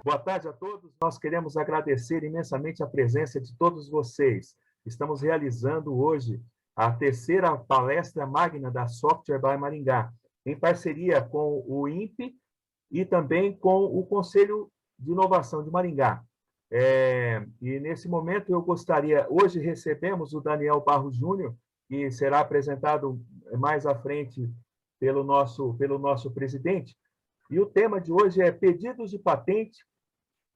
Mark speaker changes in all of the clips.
Speaker 1: Boa tarde a todos. Nós queremos agradecer imensamente a presença de todos vocês. Estamos realizando hoje a terceira palestra magna da Software by Maringá, em parceria com o INPE e também com o Conselho de Inovação de Maringá. E nesse momento eu gostaria, hoje recebemos o Daniel Barros Júnior, que será apresentado mais à frente pelo nosso presidente, e o tema de hoje é pedidos de patente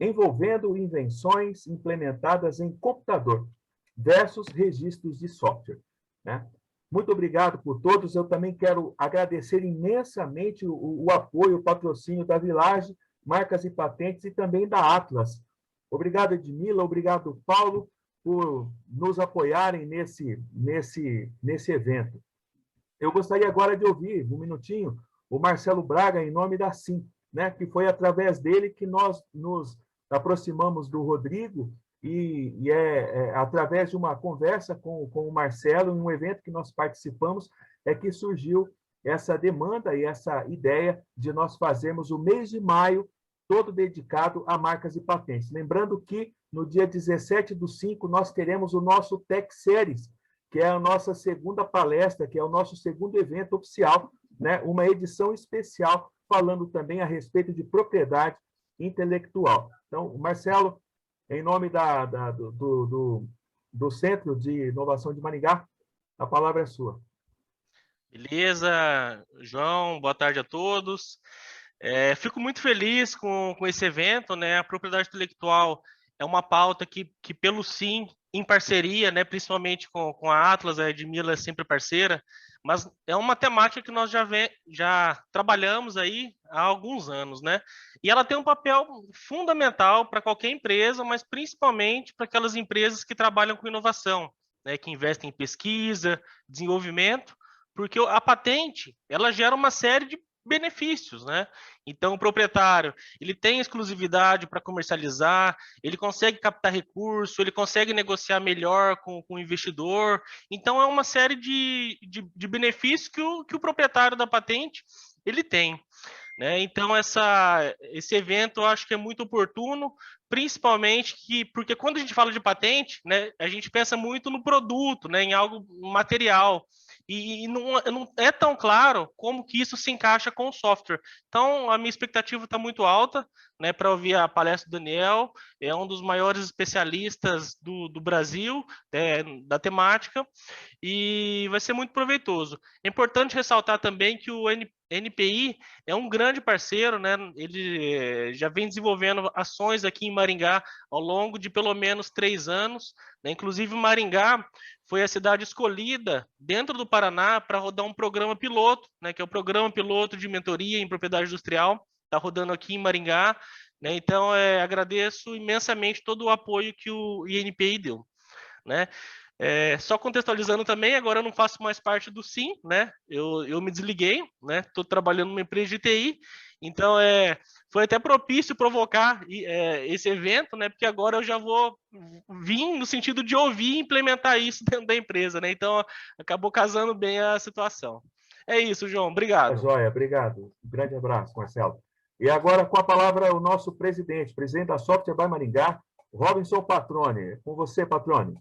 Speaker 1: envolvendo invenções implementadas em computador versus registros de software, né? Muito obrigado por todos. Eu também quero agradecer imensamente o apoio, o patrocínio da Village, Marcas e Patentes e também da Atlas. Obrigado, Edmila, obrigado, Paulo, por nos apoiarem nesse evento. Eu gostaria agora de ouvir, um minutinho, o Marcelo Braga, em nome da SIM, né, que foi através dele que nós nos aproximamos do Rodrigo e através de uma conversa com o Marcelo, em um evento que nós participamos, é que surgiu essa demanda e essa ideia de nós fazermos o mês de maio todo dedicado a marcas e patentes. Lembrando que no dia 17/5 nós teremos o nosso Tech Series, que é a nossa segunda palestra, que é o nosso segundo evento oficial, né? Uma edição especial falando também a respeito de propriedade intelectual. Então, Marcelo, em nome do Centro de Inovação de Maringá, a palavra é sua.
Speaker 2: Beleza, João, boa tarde a todos. Fico muito feliz com esse evento, né? A propriedade intelectual é uma pauta que pelo SIM, em parceria, né, principalmente com a Atlas, a Edmila é sempre parceira, mas é uma temática que nós já trabalhamos aí há alguns anos, né? E ela tem um papel fundamental para qualquer empresa, mas principalmente para aquelas empresas que trabalham com inovação, né, que investem em pesquisa, desenvolvimento, porque a patente, ela gera uma série de benefícios, né? Então, o proprietário, ele tem exclusividade para comercializar, ele consegue captar recurso, ele consegue negociar melhor com o investidor. Então, é uma série de benefícios que o proprietário da patente, ele tem, né? Então, esse evento eu acho que é muito oportuno, principalmente porque quando a gente fala de patente, né, a gente pensa muito no produto, né, em algo material, e não é tão claro como que isso se encaixa com o software. Então, a minha expectativa está muito alta, né, para ouvir a palestra do Daniel, é um dos maiores especialistas do Brasil, da temática, e vai ser muito proveitoso. É importante ressaltar também que o NPI é um grande parceiro, né? Ele já vem desenvolvendo ações aqui em Maringá ao longo de pelo menos 3 anos, né? Inclusive, Maringá foi a cidade escolhida dentro do Paraná para rodar um programa piloto, né? Que é o Programa Piloto de Mentoria em Propriedade Industrial, está rodando aqui em Maringá, né? Então, agradeço imensamente todo o apoio que o INPI deu, né? Só contextualizando também, agora eu não faço mais parte do SIM, né? Eu me desliguei, né? Estou trabalhando numa empresa de TI, então foi até propício provocar esse evento, né? Porque agora eu já vou vir no sentido de ouvir e implementar isso dentro da empresa, né? Então acabou casando bem a situação. É isso, João. Obrigado.
Speaker 1: Joia, obrigado. Um grande abraço, Marcelo. E agora, com a palavra, o nosso presidente da Software by Maringá, Robinson Patrone. Com você, Patrone.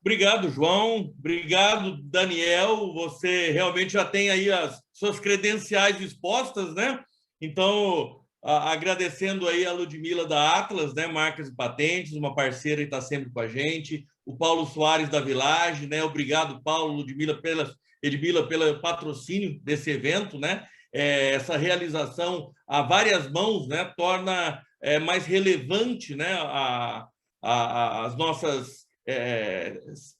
Speaker 3: Obrigado, João. Obrigado, Daniel. Você realmente já tem aí as suas credenciais expostas, né? Então, agradecendo aí a Ludmila da Atlas, né? Marcas e Patentes, uma parceira que está sempre com a gente. O Paulo Soares da Village, né? Obrigado, Paulo, Ludmila, Edmila, pelo patrocínio desse evento, né? Essa realização a várias mãos, né? Torna mais relevante, né? As nossas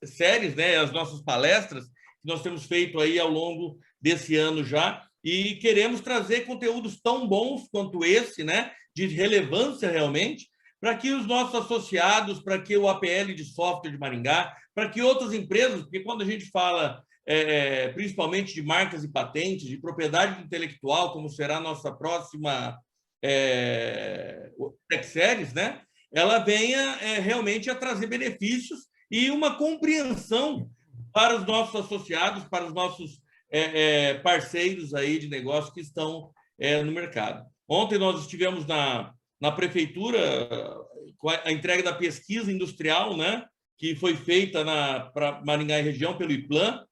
Speaker 3: séries, né, as nossas palestras que nós temos feito aí ao longo desse ano já, e queremos trazer conteúdos tão bons quanto esse, né, de relevância realmente, para que os nossos associados, para que o APL de software de Maringá, para que outras empresas, porque quando a gente fala principalmente de marcas e patentes, de propriedade intelectual, como será a nossa próxima Tech Series, né, ela venha realmente a trazer benefícios e uma compreensão para os nossos associados, para os nossos parceiros aí de negócio que estão no mercado. Ontem nós estivemos na na prefeitura, com a entrega da pesquisa industrial, né, que foi feita para Maringá e região pelo IPLAN.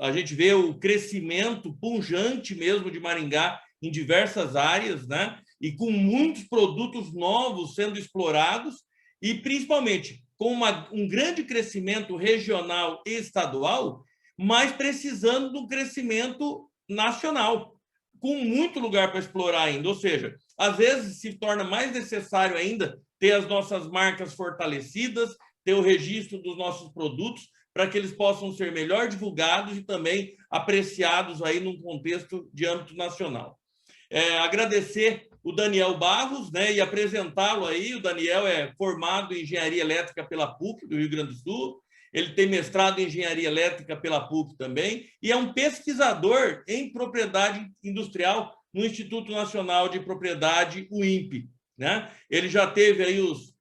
Speaker 3: A gente vê o crescimento pujante mesmo de Maringá em diversas áreas, né, e com muitos produtos novos sendo explorados, e principalmente com um grande crescimento regional e estadual, mas precisando de um crescimento nacional, com muito lugar para explorar ainda. Ou seja, às vezes se torna mais necessário ainda ter as nossas marcas fortalecidas, ter o registro dos nossos produtos, para que eles possam ser melhor divulgados e também apreciados aí num contexto de âmbito nacional. Agradecer o Daniel Barros, né, e apresentá-lo aí. O Daniel é formado em Engenharia Elétrica pela PUC do Rio Grande do Sul, ele tem mestrado em Engenharia Elétrica pela PUC também, e é um pesquisador em propriedade industrial no Instituto Nacional de Propriedade, o INPE, né? Ele já teve aí os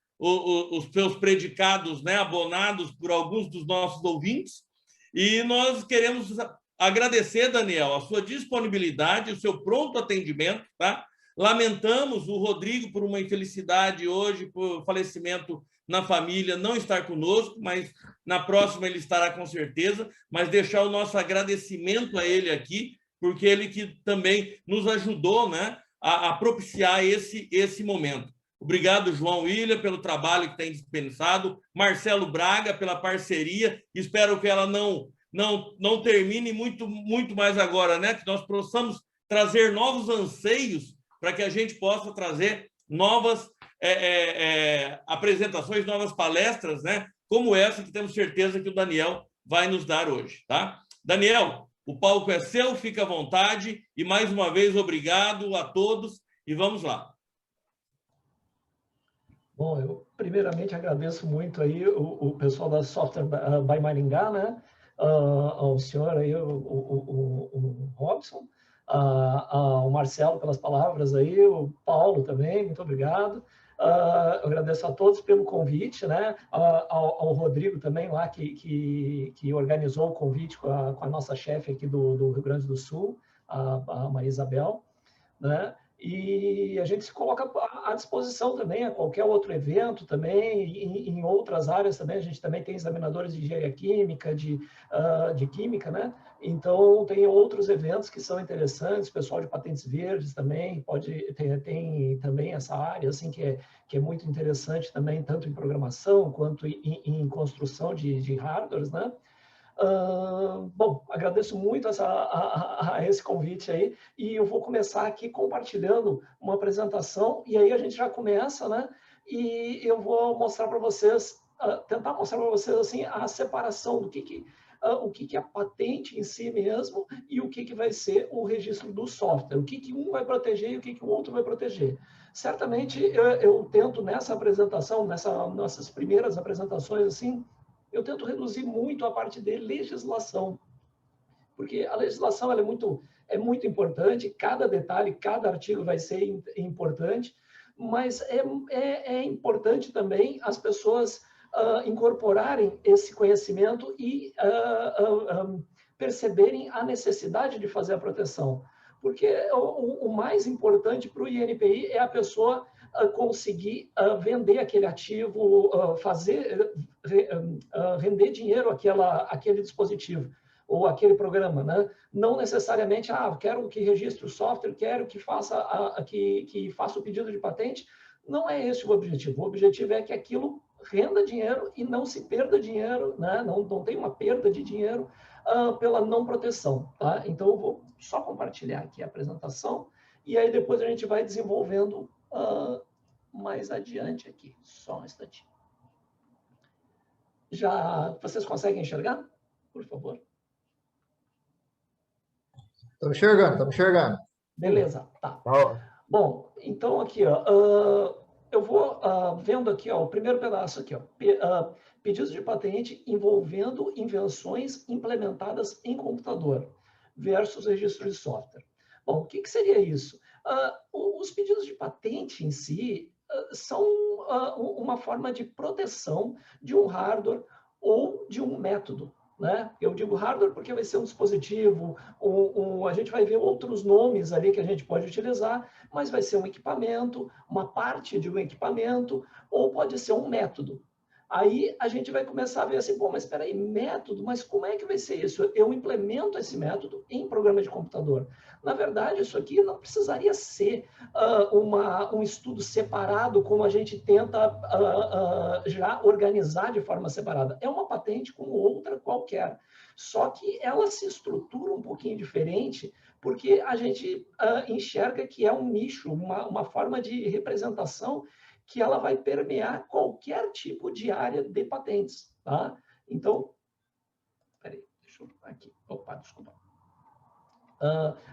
Speaker 3: seus predicados, né, abonados por alguns dos nossos ouvintes, e nós queremos agradecer, Daniel, a sua disponibilidade, o seu pronto atendimento, tá? Lamentamos o Rodrigo por uma infelicidade hoje, por falecimento na família, não estar conosco, mas na próxima ele estará com certeza, mas deixar o nosso agradecimento a ele aqui, porque ele que também nos ajudou, né, a propiciar esse momento. Obrigado, João William, pelo trabalho que tem dispensado, Marcelo Braga, pela parceria. Espero que ela não termine muito mais agora, né? Que nós possamos trazer novos anseios para que a gente possa trazer novas apresentações, novas palestras, né? Como essa que temos certeza que o Daniel vai nos dar hoje, tá? Daniel, o palco é seu, fica à vontade, e mais uma vez obrigado a todos, e vamos lá.
Speaker 4: Bom, eu primeiramente agradeço muito aí o pessoal da Software by Maringá, né? Ao senhor aí, o Robson, ao Marcelo pelas palavras aí, o Paulo também, muito obrigado. Eu agradeço a todos pelo convite, né? Ao Rodrigo também lá, que organizou o convite com a nossa chefe aqui do Rio Grande do Sul, a Maria Isabel, né? E a gente se coloca à disposição também a qualquer outro evento também, em outras áreas também. A gente também tem examinadores de engenharia química, de química, né? Então, tem outros eventos que são interessantes, pessoal de patentes verdes também, tem também essa área, assim, que é muito interessante também, tanto em programação quanto em construção de hardwares, né? Bom, agradeço muito a esse convite aí, e eu vou começar aqui compartilhando uma apresentação, e aí a gente já começa, né? E eu vou mostrar para vocês, tentar mostrar para vocês assim, a separação do o que é a patente em si mesmo e o que vai ser o registro do software, o que um vai proteger e o que o outro vai proteger. Certamente eu tento nessa apresentação, nessas primeiras apresentações, assim, eu tento reduzir muito a parte de legislação, porque a legislação ela é muito importante, cada detalhe, cada artigo vai ser importante, mas é importante também as pessoas incorporarem esse conhecimento e perceberem a necessidade de fazer a proteção. Porque o mais importante para o INPI é a pessoa conseguir vender aquele ativo, render dinheiro àquele dispositivo ou aquele programa, né? Não necessariamente, quero que registre o software, quero que faça o pedido de patente. Não é esse o objetivo. O objetivo é que aquilo renda dinheiro e não se perda dinheiro, né? Não tem uma perda de dinheiro pela não proteção, tá? Então, eu vou só compartilhar aqui a apresentação e aí depois a gente vai desenvolvendo mais adiante aqui. Só um instantinho. Já vocês conseguem enxergar? Por favor.
Speaker 5: Estamos enxergando.
Speaker 4: Beleza, tá. Bom, então aqui, eu vou vendo aqui, o primeiro pedaço aqui, pedidos de patente envolvendo invenções implementadas em computador versus registro de software. Bom, o que seria isso? Os pedidos de patente em si são uma forma de proteção de um hardware ou de um método, né? Eu digo hardware porque vai ser um dispositivo, a gente vai ver outros nomes ali que a gente pode utilizar, mas vai ser um equipamento, uma parte de um equipamento, ou pode ser um método. Aí a gente vai começar a ver assim, pô, mas espera aí, método, mas como é que vai ser isso? Eu implemento esse método em programa de computador. Na verdade, isso aqui não precisaria ser um estudo separado, como a gente tenta já organizar de forma separada. É uma patente como outra qualquer, só que ela se estrutura um pouquinho diferente, porque a gente enxerga que é um nicho, uma forma de representação que ela vai permear qualquer tipo de área de patentes, tá? Então, peraí, deixa eu aqui, opa, desculpa.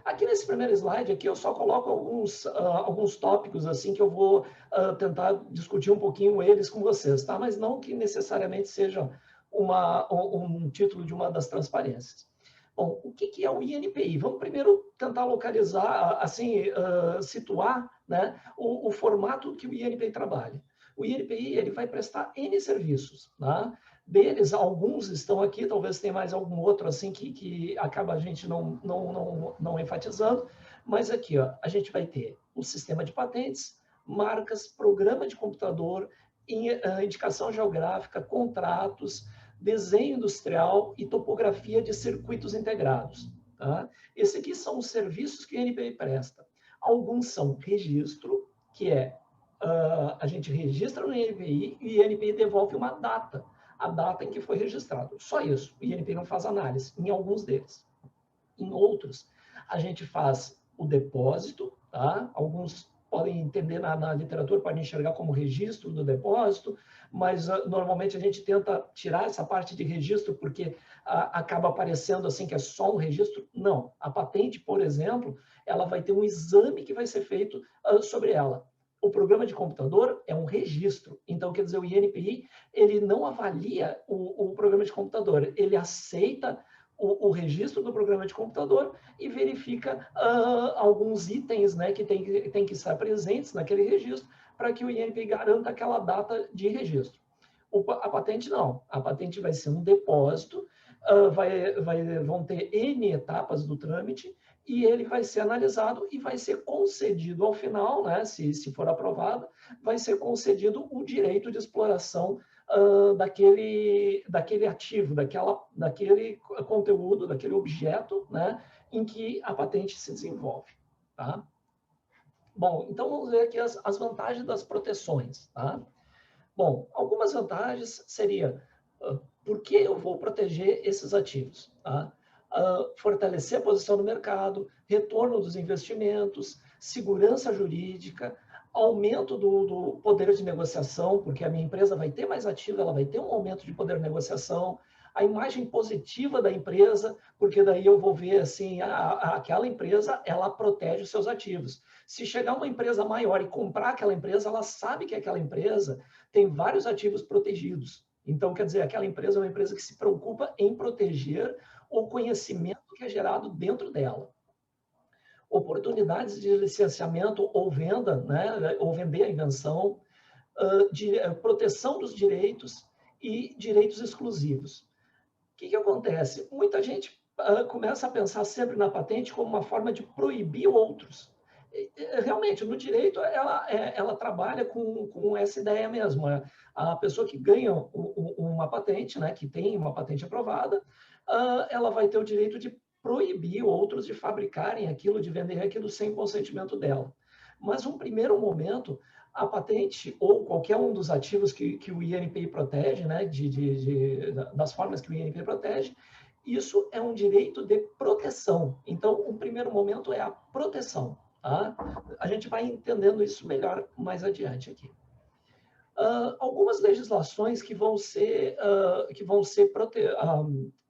Speaker 4: Aqui nesse primeiro slide aqui eu só coloco alguns tópicos assim que eu vou tentar discutir um pouquinho eles com vocês, tá? Mas não que necessariamente seja um título de uma das transparências. Bom, o que é o INPI? Vamos primeiro tentar localizar, assim, situar, né, o formato que o INPI trabalha. O INPI ele vai prestar N serviços, tá? Deles, alguns estão aqui, talvez tenha mais algum outro assim que acaba a gente não enfatizando, mas aqui ó, a gente vai ter o sistema de patentes, marcas, programa de computador, indicação geográfica, contratos, desenho industrial e topografia de circuitos integrados. Tá? Esses aqui são os serviços que o INPI presta. Alguns são registro, que é a gente registra no INPI e o INPI devolve uma data, a data em que foi registrado. Só isso. O INPI não faz análise em alguns deles. Em outros, a gente faz o depósito, tá? Alguns podem entender na literatura, podem enxergar como registro do depósito, mas normalmente a gente tenta tirar essa parte de registro porque acaba aparecendo assim que é só um registro. Não. A patente, por exemplo, ela vai ter um exame que vai ser feito sobre ela. O programa de computador é um registro. Então, quer dizer, o INPI, ele não avalia o programa de computador, ele aceita o registro do programa de computador e verifica alguns itens, né, que tem que estar presentes naquele registro para que o INPI garanta aquela data de registro. A patente não. A patente vai ser um depósito, vão ter N etapas do trâmite e ele vai ser analisado e vai ser concedido ao final, né, se for aprovado, vai ser concedido o direito de exploração daquele ativo, daquele conteúdo, daquele objeto, né, em que a patente se desenvolve. Tá? Bom, então vamos ver aqui as vantagens das proteções. Tá? Bom, algumas vantagens seria por que eu vou proteger esses ativos? Tá? Fortalecer a posição no mercado, retorno dos investimentos, segurança jurídica, aumento do poder de negociação, porque a minha empresa vai ter mais ativo, ela vai ter um aumento de poder de negociação, a imagem positiva da empresa, porque daí eu vou ver assim, aquela empresa, ela protege os seus ativos. Se chegar uma empresa maior e comprar aquela empresa, ela sabe que aquela empresa tem vários ativos protegidos. Então, quer dizer, aquela empresa é uma empresa que se preocupa em proteger o conhecimento que é gerado dentro dela. Oportunidades de licenciamento ou venda, né, ou vender a invenção, proteção dos direitos e direitos exclusivos. O que acontece? Muita gente começa a pensar sempre na patente como uma forma de proibir outros. Realmente, no direito, ela trabalha com essa ideia mesmo. A pessoa que ganha uma patente, né, que tem uma patente aprovada, ela vai ter o direito de proibir outros de fabricarem aquilo, de vender aquilo sem consentimento dela. Mas, num primeiro momento, a patente ou qualquer um dos ativos que o INPI protege, né, das formas que o INPI protege, isso é um direito de proteção. Então, o primeiro momento é a proteção. Tá? A gente vai entendendo isso melhor mais adiante aqui. Algumas legislações que vão ser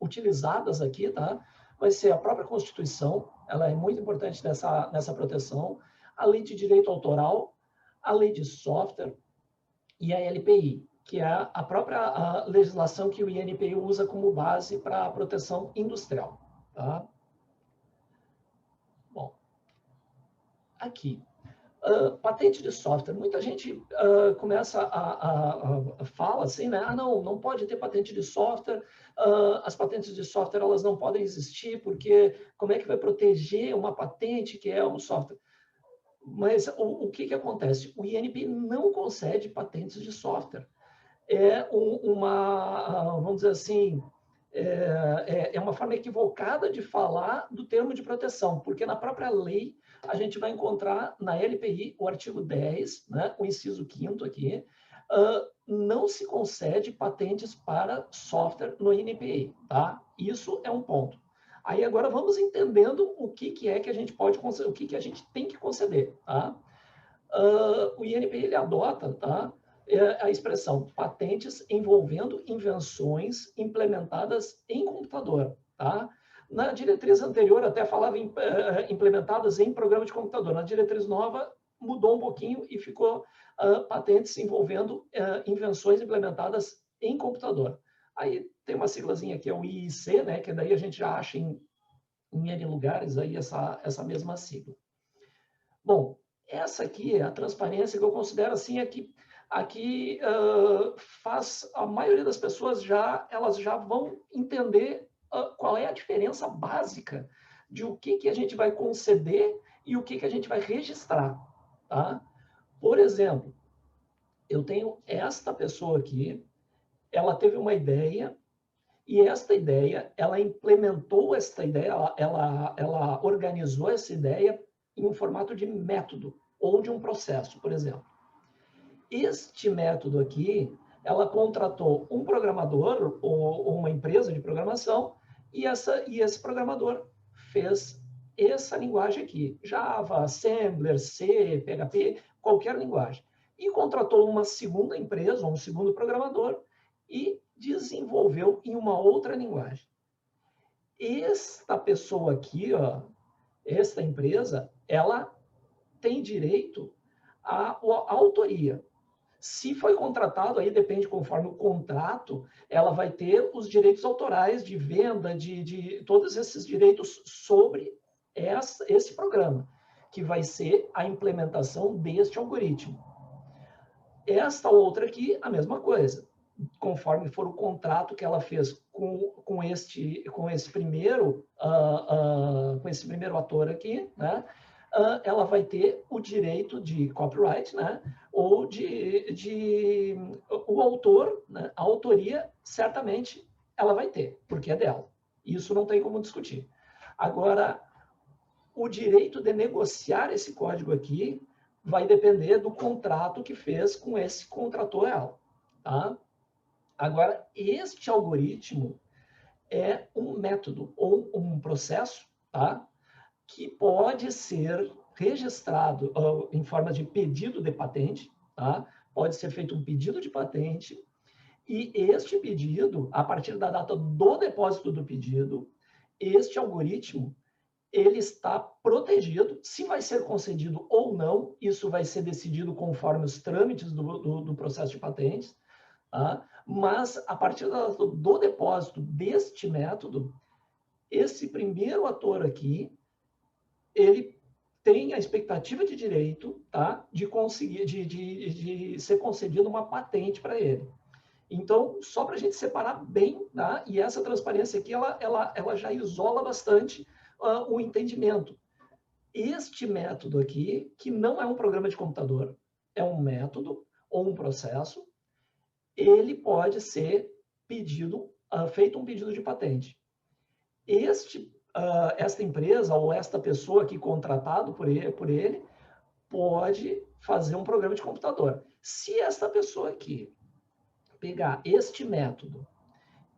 Speaker 4: utilizadas aqui, tá? Vai ser a própria Constituição, ela é muito importante nessa proteção, a Lei de Direito Autoral, a Lei de Software e a LPI, que é a própria legislação que o INPI usa como base para a proteção industrial. Tá? Bom, aqui. Patente de software. Muita gente começa fala assim, né? Ah, não pode ter patente de software. As patentes de software elas não podem existir porque como é que vai proteger uma patente que é um software? Mas o que acontece? O INPI não concede patentes de software. É vamos dizer assim, é uma forma equivocada de falar do termo de proteção, porque na própria lei a gente vai encontrar na LPI o artigo 10, né, o inciso 5º aqui, não se concede patentes para software no INPI, tá? Isso é um ponto. Aí agora vamos entendendo o que é que a gente pode conceder, o que a gente tem que conceder, tá? O INPI ele adota, tá? A expressão patentes envolvendo invenções implementadas em computador, tá? Na diretriz anterior até falava implementadas em programa de computador. Na diretriz nova mudou um pouquinho e ficou patentes envolvendo invenções implementadas em computador. Aí tem uma siglazinha que é o IIC, né? Que daí a gente já acha em N lugares aí essa mesma sigla. Bom, essa aqui é a transparência que eu considero assim, aqui faz a maioria das pessoas elas já vão entender qual é a diferença básica de o que a gente vai conceder e o que a gente vai registrar, tá? Por exemplo, eu tenho esta pessoa aqui, ela teve uma ideia e esta ideia, ela implementou esta ideia, ela organizou essa ideia em um formato de método ou de um processo, por exemplo. Este método aqui, ela contratou um programador ou uma empresa de programação e esse programador fez essa linguagem aqui, Java, Assembler, C, PHP, qualquer linguagem. E contratou uma segunda empresa, um segundo programador e desenvolveu em uma outra linguagem. Esta pessoa aqui, ó, esta empresa, ela tem direito à autoria. Se foi contratado, aí depende conforme o contrato, ela vai ter os direitos autorais de venda, de todos esses direitos sobre esse programa, que vai ser a implementação deste algoritmo. Esta outra aqui, a mesma coisa. Conforme for o contrato que ela fez com esse primeiro ator aqui, né? Ela vai ter o direito de copyright, né? Ou o autor, né? A autoria, certamente, ela vai ter, porque é dela. Isso não tem como discutir. Agora, o direito de negociar esse código aqui vai depender do contrato que fez com esse contrator real, tá? Agora, este algoritmo é um método ou um processo, tá? Que pode ser registrado em forma de pedido de patente, tá? Pode ser feito um pedido de patente e este pedido, a partir da data do depósito do pedido, este algoritmo ele está protegido. Se vai ser concedido ou não, isso vai ser decidido conforme os trâmites do processo de patentes, tá? Mas, a partir do depósito deste método, esse primeiro ator aqui, ele tem a expectativa de direito, tá? De conseguir, de ser concedida uma patente para ele. Então, só para a gente separar bem, tá? E essa transparência aqui, ela já isola bastante o entendimento. Este método aqui, que não é um programa de computador, é um método ou um processo, ele pode ser feito um pedido de patente. Esta empresa ou esta pessoa aqui contratado por ele pode fazer um programa de computador. Se esta pessoa aqui pegar este método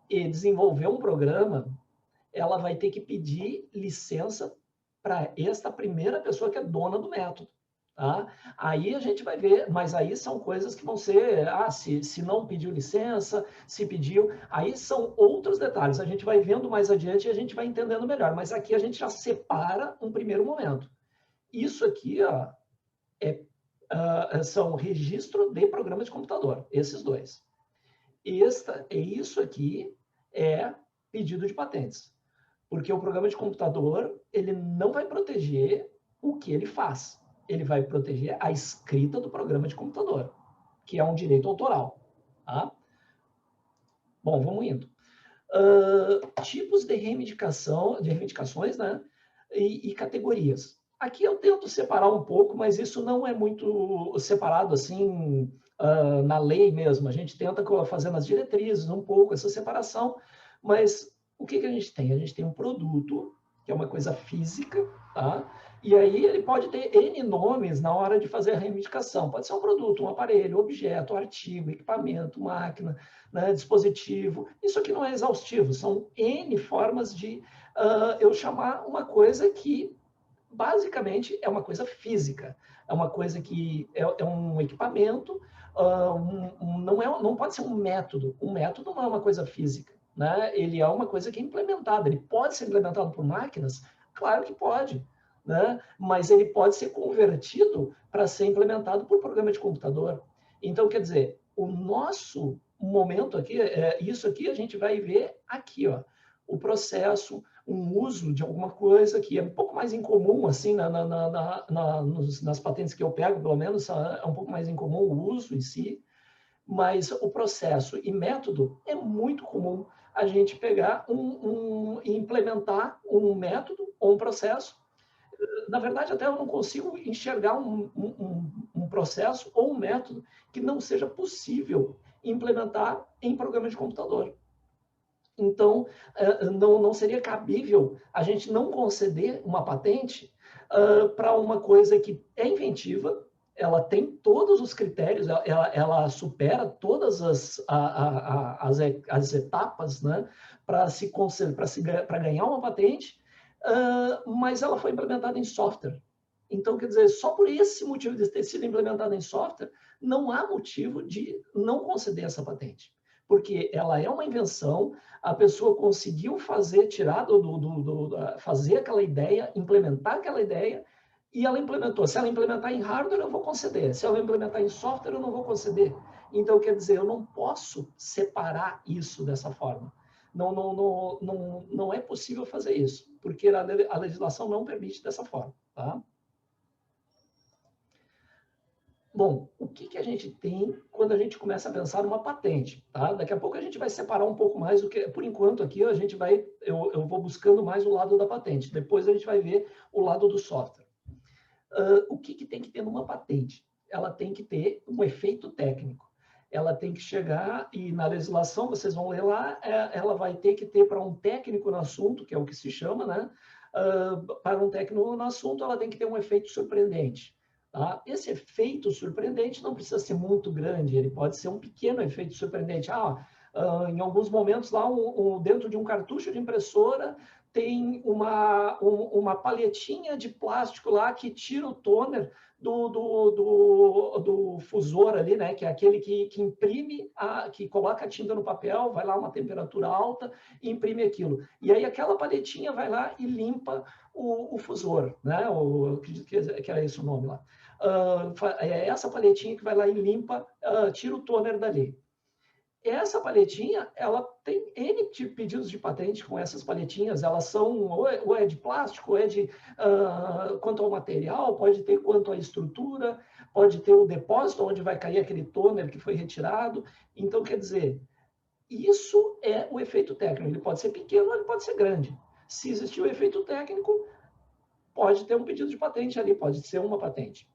Speaker 4: e desenvolver um programa, ela vai ter que pedir licença para esta primeira pessoa que é dona do método. Tá? Aí a gente vai ver, mas aí são coisas que vão ser, se não pediu licença, se pediu, aí são outros detalhes. A gente vai vendo mais adiante e a gente vai entendendo melhor, mas aqui a gente já separa um primeiro momento. Isso aqui ó, são registro de programa de computador, esses dois. Isso aqui é pedido de patentes, porque o programa de computador ele não vai proteger o que ele faz. Ele vai proteger a escrita do programa de computador, que é um direito autoral. Tá? Bom, vamos indo. Tipos de reivindicações, né? E categorias. Aqui eu tento separar um pouco, mas isso não é muito separado assim na lei mesmo. A gente tenta fazer nas diretrizes um pouco essa separação, mas o que a gente tem? A gente tem um produto, que é uma coisa física, tá? E aí ele pode ter N nomes na hora de fazer a reivindicação. Pode ser um produto, um aparelho, objeto, artigo, equipamento, máquina, né, dispositivo. Isso aqui não é exaustivo, são N formas de eu chamar uma coisa que basicamente é uma coisa física, é uma coisa que é um equipamento, não pode ser um método não é uma coisa física, né? Ele é uma coisa que é implementada, ele pode ser implementado por máquinas? Claro que pode, né? Mas ele pode ser convertido para ser implementado por programa de computador. Então, quer dizer, o nosso momento aqui, isso aqui a gente vai ver aqui, ó, o processo, um uso de alguma coisa que é um pouco mais incomum, assim, nas patentes que eu pego, pelo menos, é um pouco mais incomum o uso em si, mas o processo e método é muito comum a gente pegar e implementar um método ou um processo. Na verdade, até eu não consigo enxergar um processo ou um método que não seja possível implementar em programa de computador. Então, não seria cabível a gente não conceder uma patente para uma coisa que é inventiva, ela tem todos os critérios, ela supera todas as etapas, né, para ganhar uma patente, mas ela foi implementada em software. Então, quer dizer, só por esse motivo de ter sido implementada em software, não há motivo de não conceder essa patente. Porque ela é uma invenção, a pessoa conseguiu fazer, fazer aquela ideia, implementar aquela ideia, e ela implementou. Se ela implementar em hardware, eu vou conceder. Se ela implementar em software, eu não vou conceder. Então, quer dizer, eu não posso separar isso dessa forma. Não é possível fazer isso, porque a legislação não permite dessa forma. Tá? Bom, o que a gente tem quando a gente começa a pensar numa patente? Tá? Daqui a pouco a gente vai separar um pouco mais do que, por enquanto aqui a gente eu vou buscando mais o lado da patente. Depois a gente vai ver o lado do software. O que tem que ter numa patente? Ela tem que ter um efeito técnico. Ela tem que chegar e na legislação, vocês vão ler lá, ela vai ter que ter para um técnico no assunto, que é o que se chama, né? Para um técnico no assunto, ela tem que ter um efeito surpreendente. Tá? Esse efeito surpreendente não precisa ser muito grande, ele pode ser um pequeno efeito surpreendente. Em alguns momentos lá, dentro de um cartucho de impressora, tem uma palhetinha de plástico lá que tira o toner do fusor ali, né? Que é aquele que imprime, que coloca a tinta no papel, vai lá a uma temperatura alta e imprime aquilo. E aí aquela palhetinha vai lá e limpa o fusor, né? Que era esse o nome lá. É essa palhetinha que vai lá e limpa, tira o toner dali. Essa palhetinha, ela tem N pedidos de patente com essas palhetinhas, elas são ou é de plástico, ou é de quanto ao material, pode ter quanto à estrutura, pode ter o depósito onde vai cair aquele toner que foi retirado. Então, quer dizer, isso é o efeito técnico. Ele pode ser pequeno, ele pode ser grande. Se existir o efeito técnico, pode ter um pedido de patente ali, pode ser uma patente.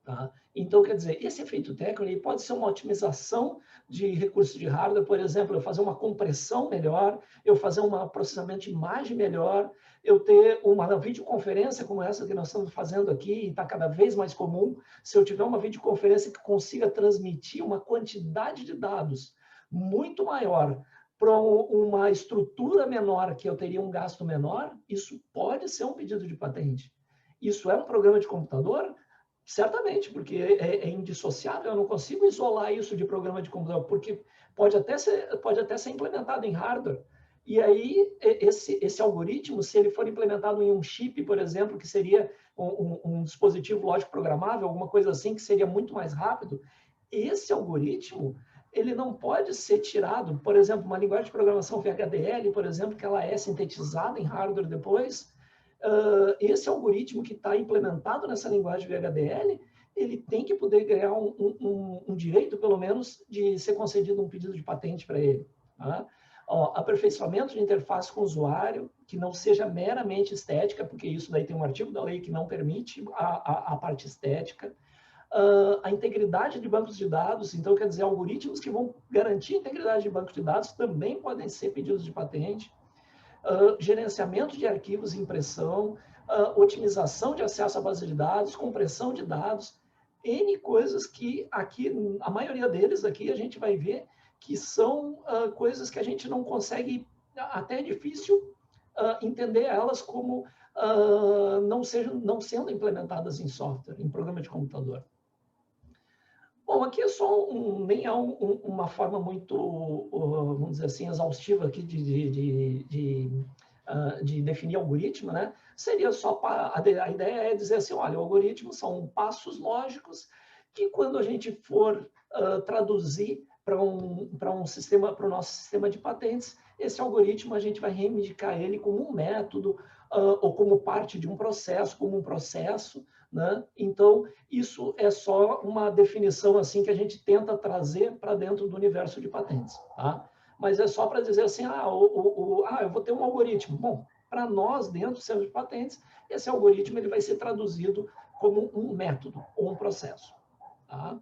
Speaker 4: Tá? Então, quer dizer, esse efeito técnico ele pode ser uma otimização de recursos de hardware, por exemplo, eu fazer uma compressão melhor, eu fazer um processamento de imagem melhor, eu ter uma videoconferência como essa que nós estamos fazendo aqui, e está cada vez mais comum, se eu tiver uma videoconferência que consiga transmitir uma quantidade de dados muito maior para uma estrutura menor, que eu teria um gasto menor, isso pode ser um pedido de patente. Isso é um programa de computador? Certamente, porque é indissociável, eu não consigo isolar isso de programa de computador, porque pode até ser implementado em hardware. E aí, esse algoritmo, se ele for implementado em um chip, por exemplo, que seria um dispositivo lógico programável, alguma coisa assim, que seria muito mais rápido, esse algoritmo, ele não pode ser tirado, por exemplo, uma linguagem de programação VHDL, por exemplo, que ela é sintetizada em hardware depois, esse algoritmo que está implementado nessa linguagem VHDL, ele tem que poder ganhar um direito, pelo menos, de ser concedido um pedido de patente para ele. Tá? Aperfeiçoamento de interface com o usuário, que não seja meramente estética, porque isso daí tem um artigo da lei que não permite a parte estética. A integridade de bancos de dados, então, quer dizer, algoritmos que vão garantir a integridade de bancos de dados também podem ser pedidos de patente. Gerenciamento de arquivos e impressão, otimização de acesso à base de dados, compressão de dados, N coisas que aqui, a maioria deles aqui, a gente vai ver que são coisas que a gente não consegue, até é difícil entender elas como não sendo implementadas em software, em programa de computador. Bom, aqui é só nem é uma forma muito, vamos dizer assim, exaustiva aqui de definir algoritmo, né? Seria só a ideia é dizer assim, olha, o algoritmo são passos lógicos que quando a gente for traduzir para um sistema, para o nosso sistema de patentes, esse algoritmo a gente vai reivindicar ele como um método ou como parte de um processo, como um processo, né? Então, isso é só uma definição assim que a gente tenta trazer para dentro do universo de patentes, tá? Mas é só para dizer assim, eu vou ter um algoritmo. Bom, para nós, dentro do sistema de patentes, esse algoritmo ele vai ser traduzido como um método ou um processo. Tá?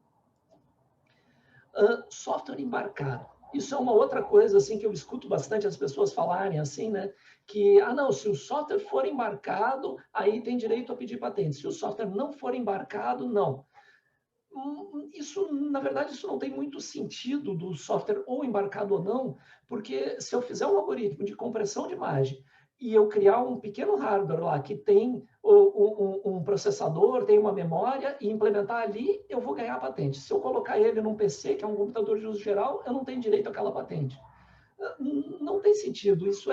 Speaker 4: Software embarcado. Isso é uma outra coisa assim que eu escuto bastante as pessoas falarem assim, né? Que, não, se o software for embarcado, aí tem direito a pedir patente. Se o software não for embarcado, não. Isso, na verdade, isso não tem muito sentido do software ou embarcado ou não, porque se eu fizer um algoritmo de compressão de imagem e eu criar um pequeno hardware lá que tem um processador, tem uma memória e implementar ali, eu vou ganhar a patente. Se eu colocar ele num PC, que é um computador de uso geral, eu não tenho direito àquela patente. Não tem sentido. Isso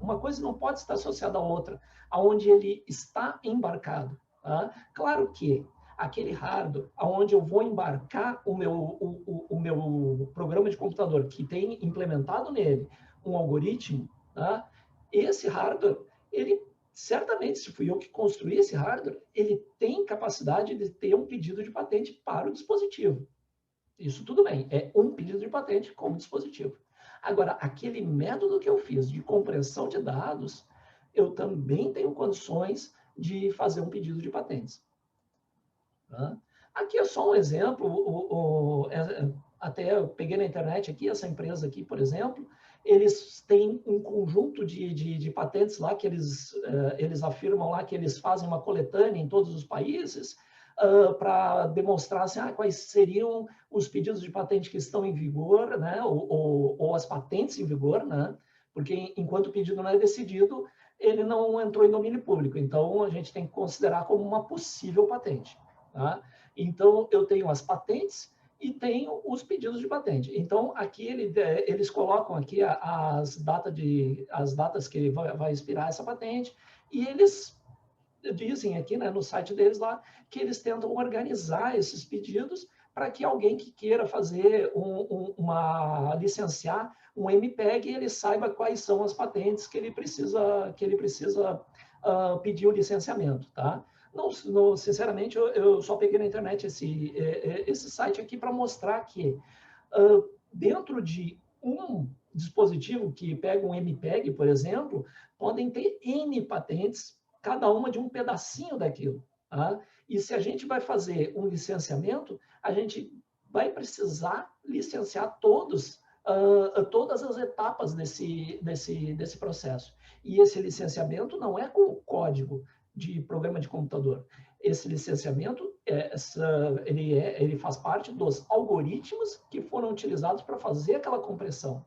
Speaker 4: uma coisa não pode estar associada à outra, aonde ele está embarcado. Tá? Claro que aquele hardware onde eu vou embarcar o meu programa de computador que tem implementado nele um algoritmo, tá? Esse hardware, ele certamente, se fui eu que construí esse hardware, ele tem capacidade de ter um pedido de patente para o dispositivo. Isso tudo bem, é um pedido de patente como dispositivo. Agora, aquele método que eu fiz de compressão de dados, eu também tenho condições de fazer um pedido de patentes. Tá? Aqui é só um exemplo, até eu peguei na internet aqui, essa empresa aqui, por exemplo, eles têm um conjunto de patentes lá que eles afirmam lá que eles fazem uma coletânea em todos os países para demonstrar assim, quais seriam os pedidos de patente que estão em vigor, né, ou as patentes em vigor, né, porque enquanto o pedido não é decidido, ele não entrou em domínio público, então a gente tem que considerar como uma possível patente. Tá? Então, eu tenho as patentes e tenho os pedidos de patente. Então, aqui eles colocam aqui as datas que vai expirar essa patente e eles dizem aqui, né, no site deles lá, que eles tentam organizar esses pedidos para que alguém que queira fazer licenciar um MPEG, ele saiba quais são as patentes que ele precisa pedir o licenciamento, tá? Não, sinceramente, eu só peguei na internet esse site aqui para mostrar que dentro de um dispositivo que pega um MPEG, por exemplo, podem ter N patentes, cada uma de um pedacinho daquilo. Tá? E se a gente vai fazer um licenciamento, a gente vai precisar licenciar todas as etapas desse processo. E esse licenciamento não é com o código de programa de computador. Esse licenciamento, ele faz parte dos algoritmos que foram utilizados para fazer aquela compressão.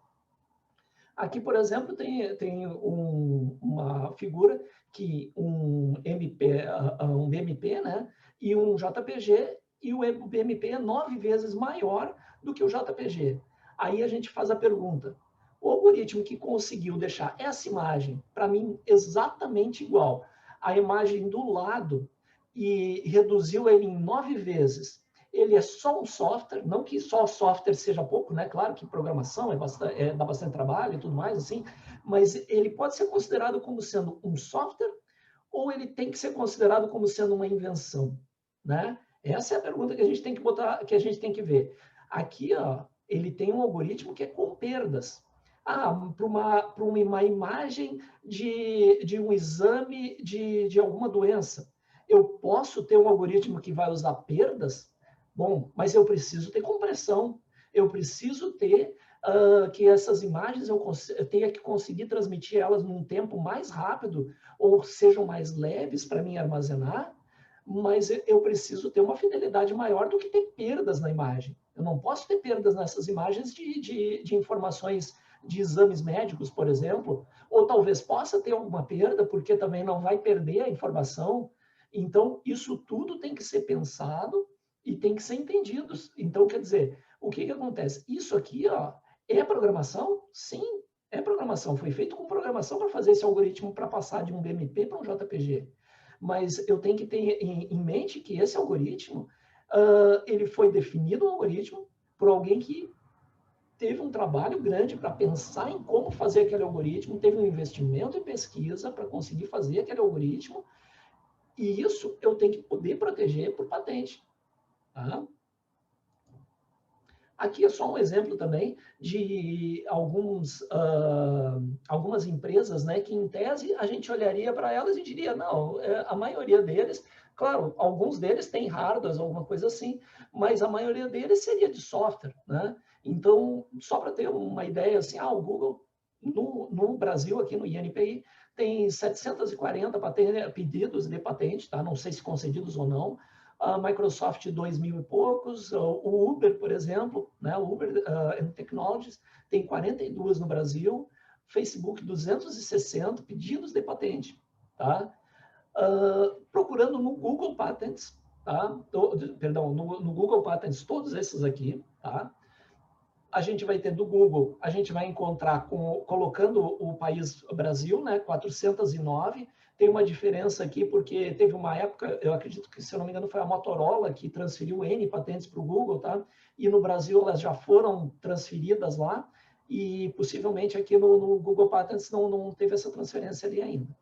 Speaker 4: Aqui, por exemplo, tem uma figura que um BMP, né, e um JPG, e o BMP é 9 vezes maior do que o JPG. Aí a gente faz a pergunta, o algoritmo que conseguiu deixar essa imagem, para mim, exatamente igual à imagem do lado, e reduziu ele em 9 vezes, ele é só um software, não que só software seja pouco, né? Claro que programação dá bastante trabalho e tudo mais, assim, mas ele pode ser considerado como sendo um software ou ele tem que ser considerado como sendo uma invenção, né? Essa é a pergunta que a gente tem que botar, que a gente tem que ver. Aqui, ó, ele tem um algoritmo que é com perdas. Para uma imagem de um exame de alguma doença, eu posso ter um algoritmo que vai usar perdas? Bom, mas eu preciso ter compressão, eu preciso ter que essas imagens eu tenha que conseguir transmitir elas num tempo mais rápido ou sejam mais leves para mim armazenar, mas eu preciso ter uma fidelidade maior do que ter perdas na imagem. Eu não posso ter perdas nessas imagens de informações de exames médicos, por exemplo, ou talvez possa ter alguma perda, porque também não vai perder a informação. Então, isso tudo tem que ser pensado e tem que ser entendido. Então, quer dizer, o que acontece? Isso aqui, ó, é programação? Sim, é programação. Foi feito com programação para fazer esse algoritmo para passar de um BMP para um JPG. Mas eu tenho que ter em mente que esse algoritmo, ele foi definido, um algoritmo, por alguém que teve um trabalho grande para pensar em como fazer aquele algoritmo, teve um investimento em pesquisa para conseguir fazer aquele algoritmo, e isso eu tenho que poder proteger por patente. Tá? Aqui é só um exemplo também de algumas empresas, né, que em tese a gente olharia para elas e diria, não, a maioria deles, claro, alguns deles têm hardware, alguma coisa assim, mas a maioria deles seria de software, né? Então, só para ter uma ideia, assim, o Google, no Brasil, aqui no INPI, tem 740 pedidos de patente, tá? Não sei se concedidos ou não. A Microsoft 2.000 e poucos, o Uber, por exemplo, né, o Uber Technologies tem 42 no Brasil, Facebook 260 pedidos de patente, tá? Procurando no Google Patents, tá? Perdão, no Google Patents, todos esses aqui, tá? A gente vai ter do Google, a gente vai encontrar colocando o país Brasil, né, 409. Tem uma diferença aqui, porque teve uma época, eu acredito que, se eu não me engano, foi a Motorola que transferiu N patentes para o Google, tá? E no Brasil elas já foram transferidas lá, e possivelmente aqui no Google Patents não teve essa transferência ali ainda.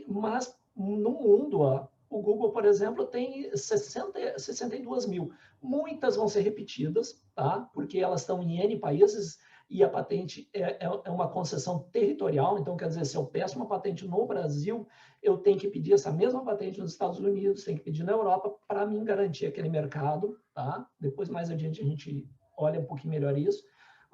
Speaker 4: Mas no mundo, ó, o Google, por exemplo, tem 62 mil. Muitas vão ser repetidas, tá? Porque elas estão em N países e a patente é uma concessão territorial. Então, quer dizer, se eu peço uma patente no Brasil, eu tenho que pedir essa mesma patente nos Estados Unidos, tenho que pedir na Europa para mim garantir aquele mercado, tá? Depois, mais adiante, a gente olha um pouquinho melhor isso.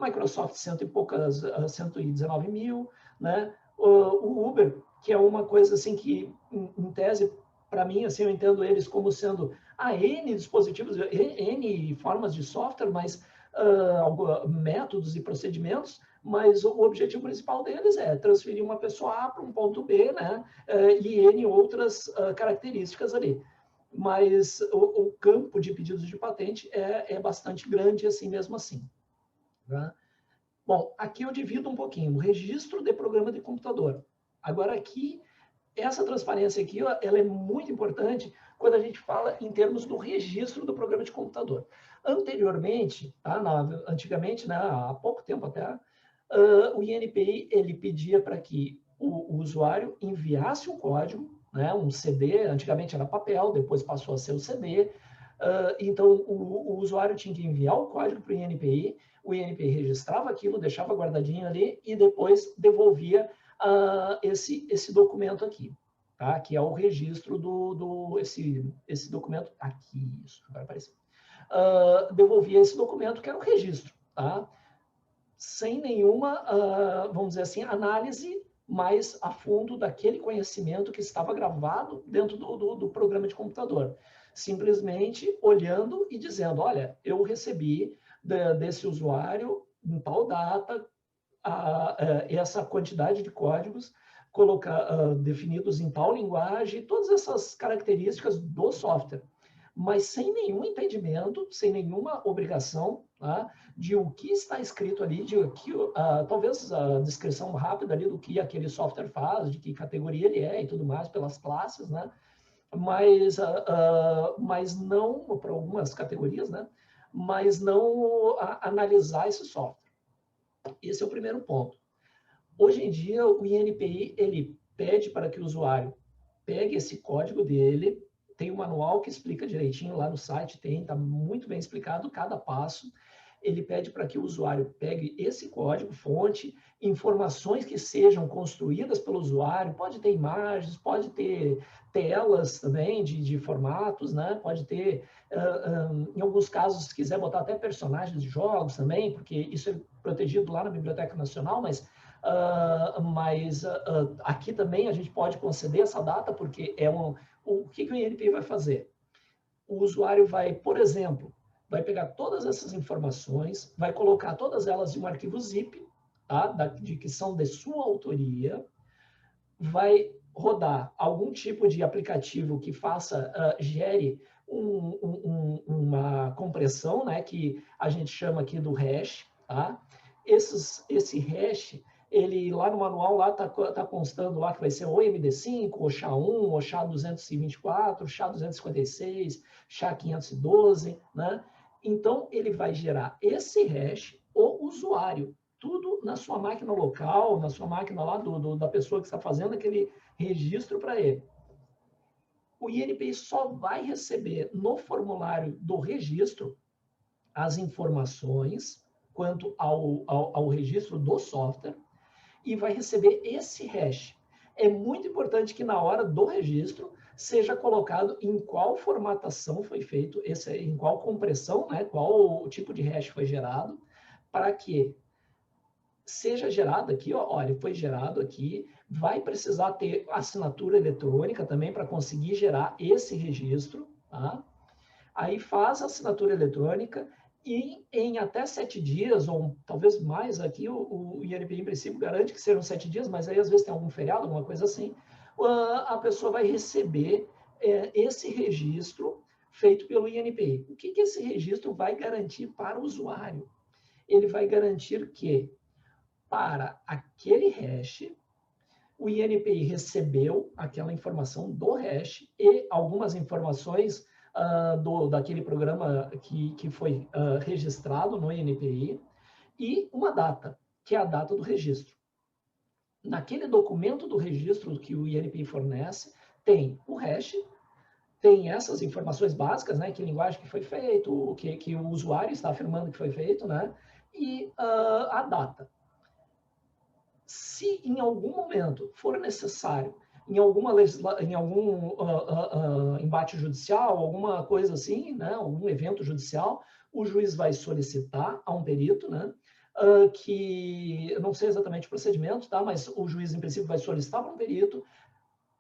Speaker 4: Microsoft, 119 mil, né? O Uber, que é uma coisa assim que, em tese, para mim, assim, eu entendo eles como sendo N dispositivos, N formas de software, mas métodos e procedimentos, mas o objetivo principal deles é transferir uma pessoa A para um ponto B, né? E N outras características ali. Mas o campo de pedidos de patente é bastante grande, assim mesmo assim. Tá? Bom, aqui eu divido um pouquinho, o registro de programa de computador. Agora aqui, essa transparência aqui, ó, ela é muito importante quando a gente fala em termos do registro do programa de computador. Anteriormente, tá, antigamente, né, há pouco tempo até, o INPI ele pedia para que o usuário enviasse um código, né, um CD, antigamente era papel, depois passou a ser o CD, então o usuário tinha que enviar o código para o INPI registrava aquilo, deixava guardadinho ali e depois devolvia esse documento aqui, tá? Que é o registro esse documento aqui, isso, agora apareceu. Devolvia esse documento que era o registro, tá? Sem nenhuma, vamos dizer assim, análise mais a fundo daquele conhecimento que estava gravado dentro do programa de computador. Simplesmente olhando e dizendo, olha, eu recebi desse usuário em tal data essa quantidade de códigos definidos em tal linguagem, todas essas características do software, mas sem nenhum impedimento, sem nenhuma obrigação, tá, de o que está escrito ali, talvez a descrição rápida ali do que aquele software faz, de que categoria ele é e tudo mais, pelas classes, né? mas não, para algumas categorias, né? Mas não analisar esse software. Esse é o primeiro ponto. Hoje em dia, o INPI, ele pede para que o usuário pegue esse código dele, tem um manual que explica direitinho lá no site, está muito bem explicado cada passo. Ele pede para que o usuário pegue esse código fonte, informações que sejam construídas pelo usuário, pode ter imagens, pode ter telas também de formatos, né? Pode ter, em alguns casos, se quiser botar até personagens de jogos também, porque isso é protegido lá na Biblioteca Nacional, mas aqui também a gente pode conceder essa data, porque o que o INPI vai fazer? O usuário vai, por exemplo, vai pegar todas essas informações, vai colocar todas elas em um arquivo zip, tá? Que são de sua autoria, vai rodar algum tipo de aplicativo que gere uma compressão, né? Que a gente chama aqui do hash, tá? Esse hash, ele lá no manual lá tá constando lá que vai ser o MD5, o SHA-1, o SHA-224, o SHA-256, SHA-512, né? Então, ele vai gerar esse hash, o usuário, tudo na sua máquina local, na sua máquina lá da pessoa que está fazendo aquele registro para ele. O INPI só vai receber no formulário do registro as informações quanto ao registro do software e vai receber esse hash. É muito importante que na hora do registro seja colocado em qual formatação foi feito, em qual compressão, né, qual tipo de hash foi gerado, para que seja gerado aqui, ó, olha, foi gerado aqui, vai precisar ter assinatura eletrônica também para conseguir gerar esse registro, tá? Aí faz a assinatura eletrônica e em até 7 dias, ou talvez mais aqui, o INPI em princípio garante que serão 7 dias, mas aí às vezes tem algum feriado, alguma coisa assim, a pessoa vai receber esse registro feito pelo INPI. O que esse registro vai garantir para o usuário? Ele vai garantir que para aquele hash, o INPI recebeu aquela informação do hash e algumas informações daquele programa que foi registrado no INPI e uma data, que é a data do registro. Naquele documento do registro que o INPI fornece, tem o hash, tem essas informações básicas, né, que linguagem que foi feito, o que o usuário está afirmando que foi feito, né, e a data. Se em algum momento for necessário, em algum embate judicial, alguma coisa assim, né, algum evento judicial, o juiz vai solicitar a um perito, né, que eu não sei exatamente o procedimento, tá, mas o juiz em princípio vai solicitar para um perito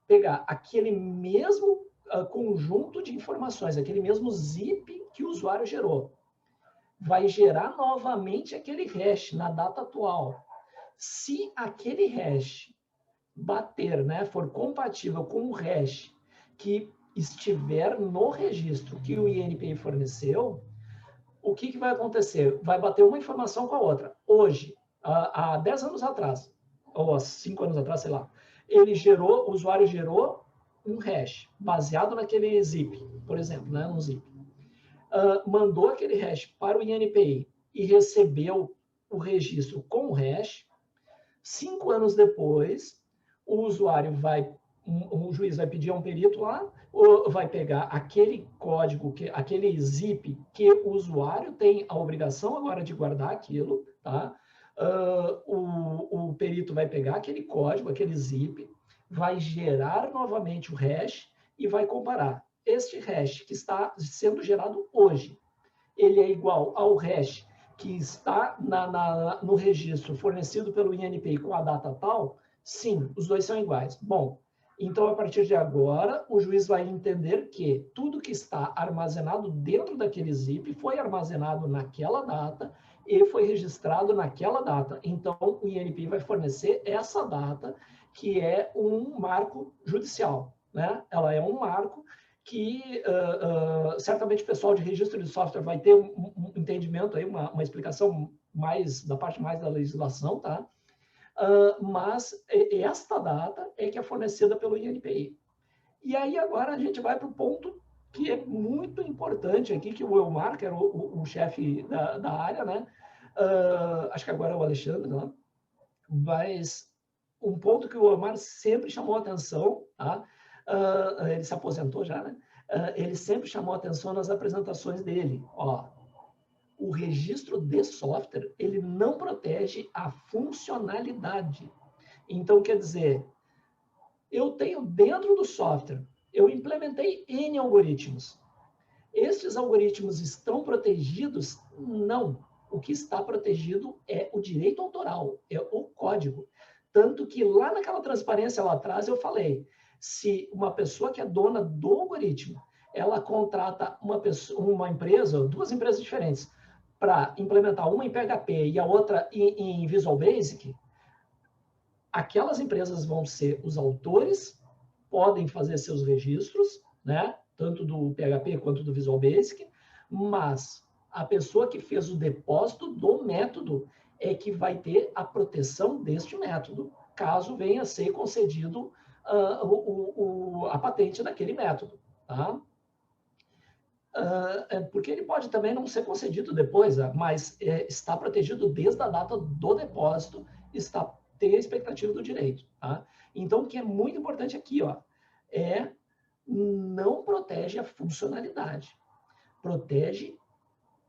Speaker 4: pegar aquele mesmo conjunto de informações, aquele mesmo zip que o usuário gerou, vai gerar novamente aquele hash na data atual. Se aquele hash bater, né, for compatível com o hash que estiver no registro que o INPI forneceu, o que vai acontecer? Vai bater uma informação com a outra. Hoje, há 10 anos atrás, ou há 5 anos atrás, sei lá, o usuário gerou um hash baseado naquele zip, por exemplo, né, um zip. Mandou aquele hash para o INPI e recebeu o registro com o hash. 5 anos depois, o juiz vai pedir a um perito lá, ou vai pegar aquele código, aquele zip que o usuário tem a obrigação agora de guardar aquilo, tá? O perito vai pegar aquele código, aquele zip, vai gerar novamente o hash e vai comparar. Este hash que está sendo gerado hoje, ele é igual ao hash que está no registro fornecido pelo INPI com a data tal? Sim, os dois são iguais. Bom, então, a partir de agora, o juiz vai entender que tudo que está armazenado dentro daquele zip foi armazenado naquela data e foi registrado naquela data. Então, o INPI vai fornecer essa data, que é um marco judicial, né? Ela é um marco que certamente o pessoal de registro de software vai ter um entendimento, aí, uma explicação da parte mais da legislação, tá? Mas esta data é que é fornecida pelo INPI. E aí agora a gente vai para o ponto que é muito importante aqui, que o Elmar, que era o chefe da área, né? Acho que agora é o Alexandre, né? Mas um ponto que o Elmar sempre chamou atenção, tá? Ele se aposentou já, né? Ele sempre chamou atenção nas apresentações dele. Ó, o registro de software, ele não protege a funcionalidade. Então, quer dizer, eu tenho dentro do software, eu implementei N algoritmos. Estes algoritmos estão protegidos? Não. O que está protegido é o direito autoral, é o código. Tanto que lá naquela transparência lá atrás eu falei, se uma pessoa que é dona do algoritmo, ela contrata uma empresa, duas empresas diferentes, para implementar uma em PHP e a outra em Visual Basic, aquelas empresas vão ser os autores, podem fazer seus registros, né? Tanto do PHP quanto do Visual Basic, mas a pessoa que fez o depósito do método é que vai ter a proteção deste método, caso venha a ser concedido a patente daquele método. Tá? Porque ele pode também não ser concedido depois, mas está protegido desde a data do depósito, tem a expectativa do direito. Tá? Então, o que é muito importante aqui, ó, não protege a funcionalidade, protege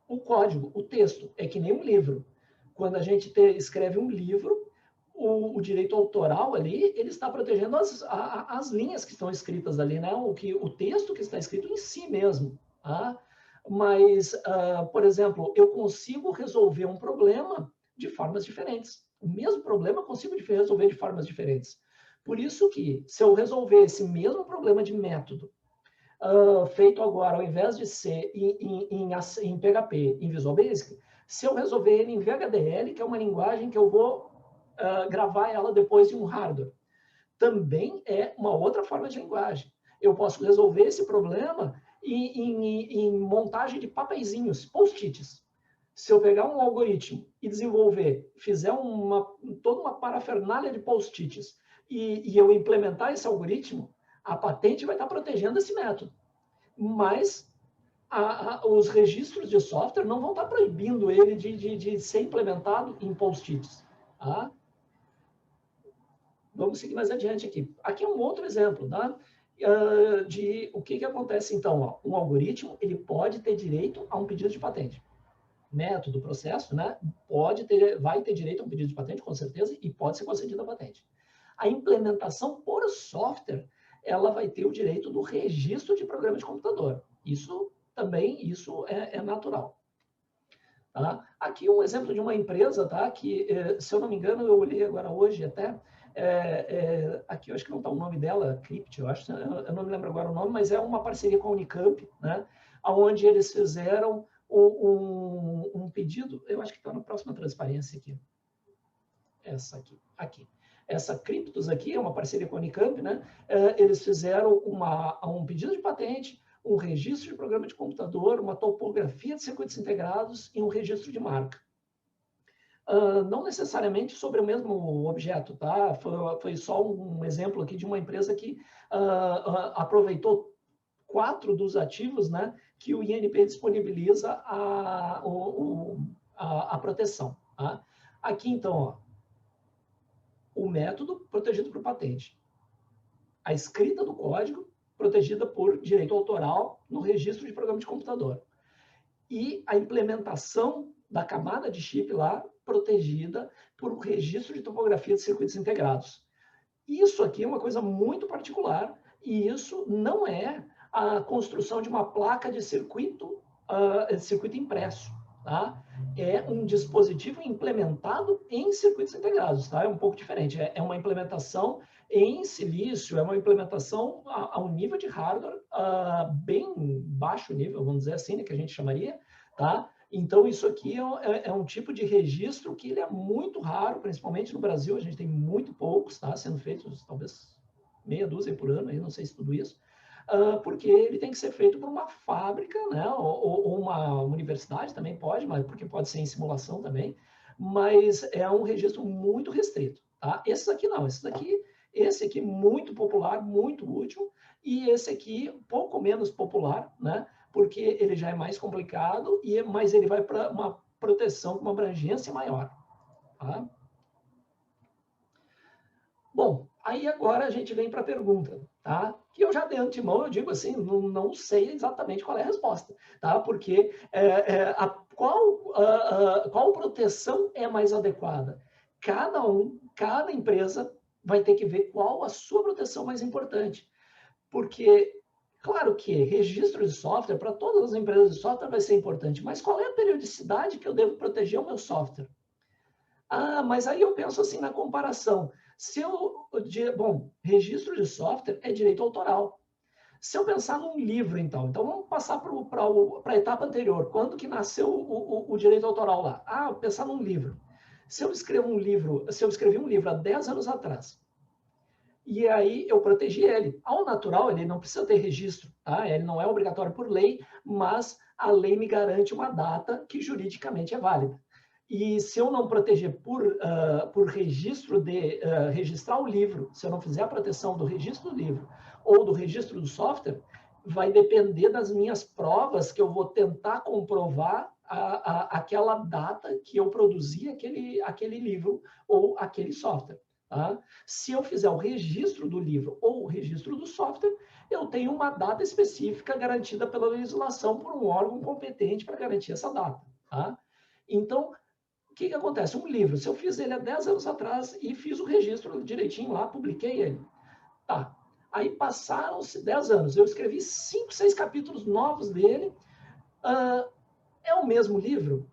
Speaker 4: o código, o texto. É que nem um livro. Quando a gente escreve um livro, o direito autoral ali, ele está protegendo as linhas que estão escritas ali, né? O texto que está escrito em si mesmo. Tá? Mas, por exemplo, eu consigo resolver um problema de formas diferentes. O mesmo problema eu consigo resolver de formas diferentes. Por isso que, se eu resolver esse mesmo problema de método, feito agora, ao invés de ser em PHP, em Visual Basic, se eu resolver ele em VHDL, que é uma linguagem que eu vou gravar ela depois de um hardware, também é uma outra forma de linguagem. Eu posso resolver esse problema em montagem de papeizinhos, post-its. Se eu pegar um algoritmo e desenvolver, fizer toda uma parafernália de post-its e eu implementar esse algoritmo, a patente vai estar protegendo esse método. Mas os registros de software não vão estar proibindo ele de ser implementado em post-its. Tá? Vamos seguir mais adiante aqui. Aqui é um outro exemplo, tá? De o que acontece então. Ó, um algoritmo ele pode ter direito a um pedido de patente. Método, processo, né? Vai ter direito a um pedido de patente, com certeza, e pode ser concedida a patente. A implementação por software, ela vai ter o direito do registro de programa de computador. Isso é natural. Tá? Aqui um exemplo de uma empresa, tá? Que, se eu não me engano, eu olhei agora hoje até, aqui eu acho que não está o nome dela, Crypt, eu acho, eu não me lembro agora o nome, mas é uma parceria com a Unicamp, né? Onde eles fizeram um pedido, eu acho que está na próxima transparência aqui. Essa aqui. Essa Cryptos aqui é uma parceria com a Unicamp, né? Eles fizeram um pedido de patente, um registro de programa de computador, uma topografia de circuitos integrados e um registro de marca. Não necessariamente sobre o mesmo objeto, tá? Foi só um exemplo aqui de uma empresa que aproveitou 4 dos ativos, né, que o INP disponibiliza a proteção. Tá? Aqui, então, ó, o método protegido por patente. A escrita do código protegida por direito autoral no registro de programa de computador. E a implementação da camada de chip lá, protegida por um registro de topografia de circuitos integrados. Isso aqui é uma coisa muito particular, e isso não é a construção de uma placa de circuito impresso. Tá? É um dispositivo implementado em circuitos integrados. Tá? É um pouco diferente. É uma implementação em silício, é uma implementação a um nível de hardware bem baixo nível, vamos dizer assim, né, que a gente chamaria. Tá? Então, isso aqui é um tipo de registro que ele é muito raro, principalmente no Brasil. A gente tem muito poucos, tá? Sendo feitos, talvez meia dúzia por ano, aí, não sei se tudo isso. Porque ele tem que ser feito por uma fábrica, né? ou uma universidade também pode, mas porque pode ser em simulação também, mas é um registro muito restrito. Tá? Esses aqui não, esses aqui Esse aqui muito popular, muito útil, e esse aqui um pouco menos popular, né? Porque ele já é mais complicado, mas ele vai para uma proteção com uma abrangência maior. Tá? Bom, aí agora a gente vem para a pergunta, tá? Que eu já de antemão, eu digo assim, não sei exatamente qual é a resposta, tá? Porque qual proteção é mais adequada? Cada empresa vai ter que ver qual a sua proteção mais importante. Porque, claro que registro de software, para todas as empresas de software vai ser importante, mas qual é a periodicidade que eu devo proteger o meu software? Ah, mas aí eu penso assim na comparação. Bom, registro de software é direito autoral. Se eu pensar num livro, então vamos passar para a etapa anterior. Quando que nasceu o direito autoral lá? Ah, pensar num livro. Se eu escrevi um livro há 10 anos atrás, e aí eu protegi ele. Ao natural, ele não precisa ter registro, tá? Ele não é obrigatório por lei, mas a lei me garante uma data que juridicamente é válida. E se eu não proteger por registro registrar o livro, se eu não fizer a proteção do registro do livro ou do registro do software, vai depender das minhas provas que eu vou tentar comprovar aquela data que eu produzi aquele livro ou aquele software. Tá? Se eu fizer o registro do livro ou o registro do software, eu tenho uma data específica garantida pela legislação por um órgão competente para garantir essa data. Tá? Então, o que acontece? Um livro, se eu fiz ele há 10 anos atrás e fiz o registro direitinho lá, publiquei ele. Tá. Aí passaram-se 10 anos, eu escrevi 5, 6 capítulos novos dele. É o mesmo livro?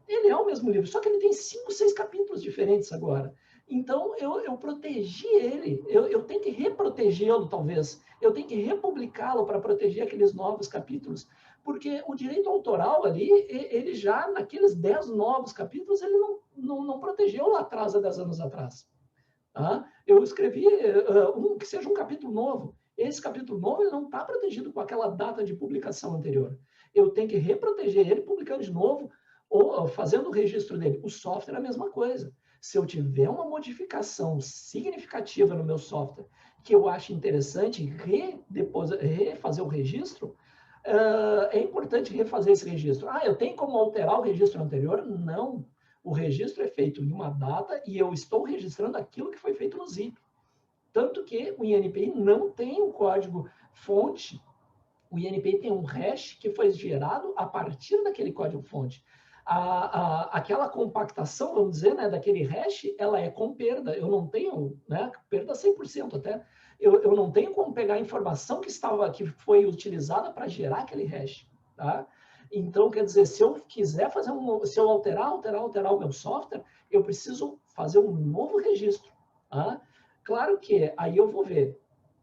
Speaker 4: Ele é o mesmo livro, só que ele tem 5, 6 capítulos diferentes agora. Então, eu protegi ele, eu tenho que reprotegê-lo, talvez. Eu tenho que republicá-lo para proteger aqueles novos capítulos. Porque o direito autoral ali, ele já, naqueles 10 novos capítulos, ele não protegeu lá atrás, há 10 anos atrás. Tá? Eu escrevi que seja um capítulo novo. Esse capítulo novo ele não está protegido com aquela data de publicação anterior. Eu tenho que reproteger ele publicando de novo, ou fazendo o registro dele. O software é a mesma coisa. Se eu tiver uma modificação significativa no meu software que eu acho interessante refazer o registro, é importante refazer esse registro. Ah, eu tenho como alterar o registro anterior? Não. O registro é feito em uma data e eu estou registrando aquilo que foi feito no ZIP. Tanto que o INPI não tem um código fonte, o INPI tem um hash que foi gerado a partir daquele código fonte. Aquela compactação, vamos dizer, né, daquele hash, ela é com perda. Eu não tenho, né, perda 100% até. Eu não tenho como pegar a informação que foi utilizada para gerar aquele hash. Tá? Então, quer dizer, se eu quiser se eu alterar o meu software, eu preciso fazer um novo registro. Tá? Claro que aí eu vou ver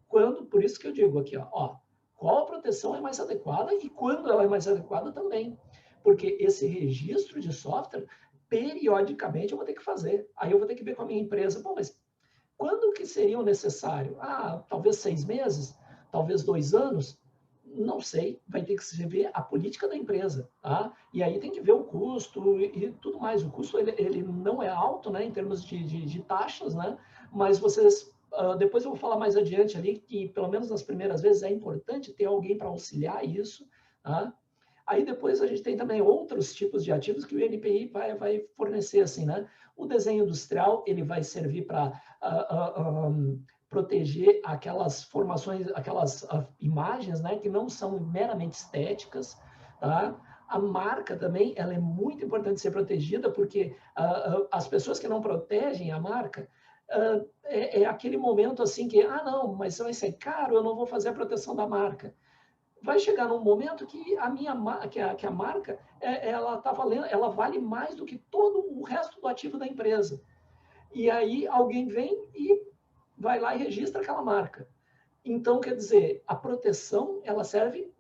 Speaker 4: por isso que eu digo aqui, ó, qual a proteção é mais adequada e quando ela é mais adequada também. Porque esse registro de software, periodicamente eu vou ter que fazer. Aí eu vou ter que ver com a minha empresa, bom, mas quando que seria necessário? Ah, talvez 6 meses? Talvez 2 anos? Não sei, vai ter que se ver a política da empresa, tá? E aí tem que ver o custo e tudo mais. O custo, ele não é alto, né, em termos de taxas, né? Mas depois eu vou falar mais adiante ali que, pelo menos nas primeiras vezes, é importante ter alguém para auxiliar isso, tá? Aí depois a gente tem também outros tipos de ativos que o INPI vai fornecer, assim, né? O desenho industrial, ele vai servir para proteger aquelas formações, aquelas imagens, né, que não são meramente estéticas, tá? A marca também, ela é muito importante ser protegida, porque as pessoas que não protegem a marca, é aquele momento assim que, não, mas vai ser caro, eu não vou fazer a proteção da marca. Vai chegar num momento que a marca ela tá valendo, ela vale mais do que todo o resto do ativo da empresa. E aí alguém vem e vai lá e registra aquela marca. Então, quer dizer, a proteção, ela serve,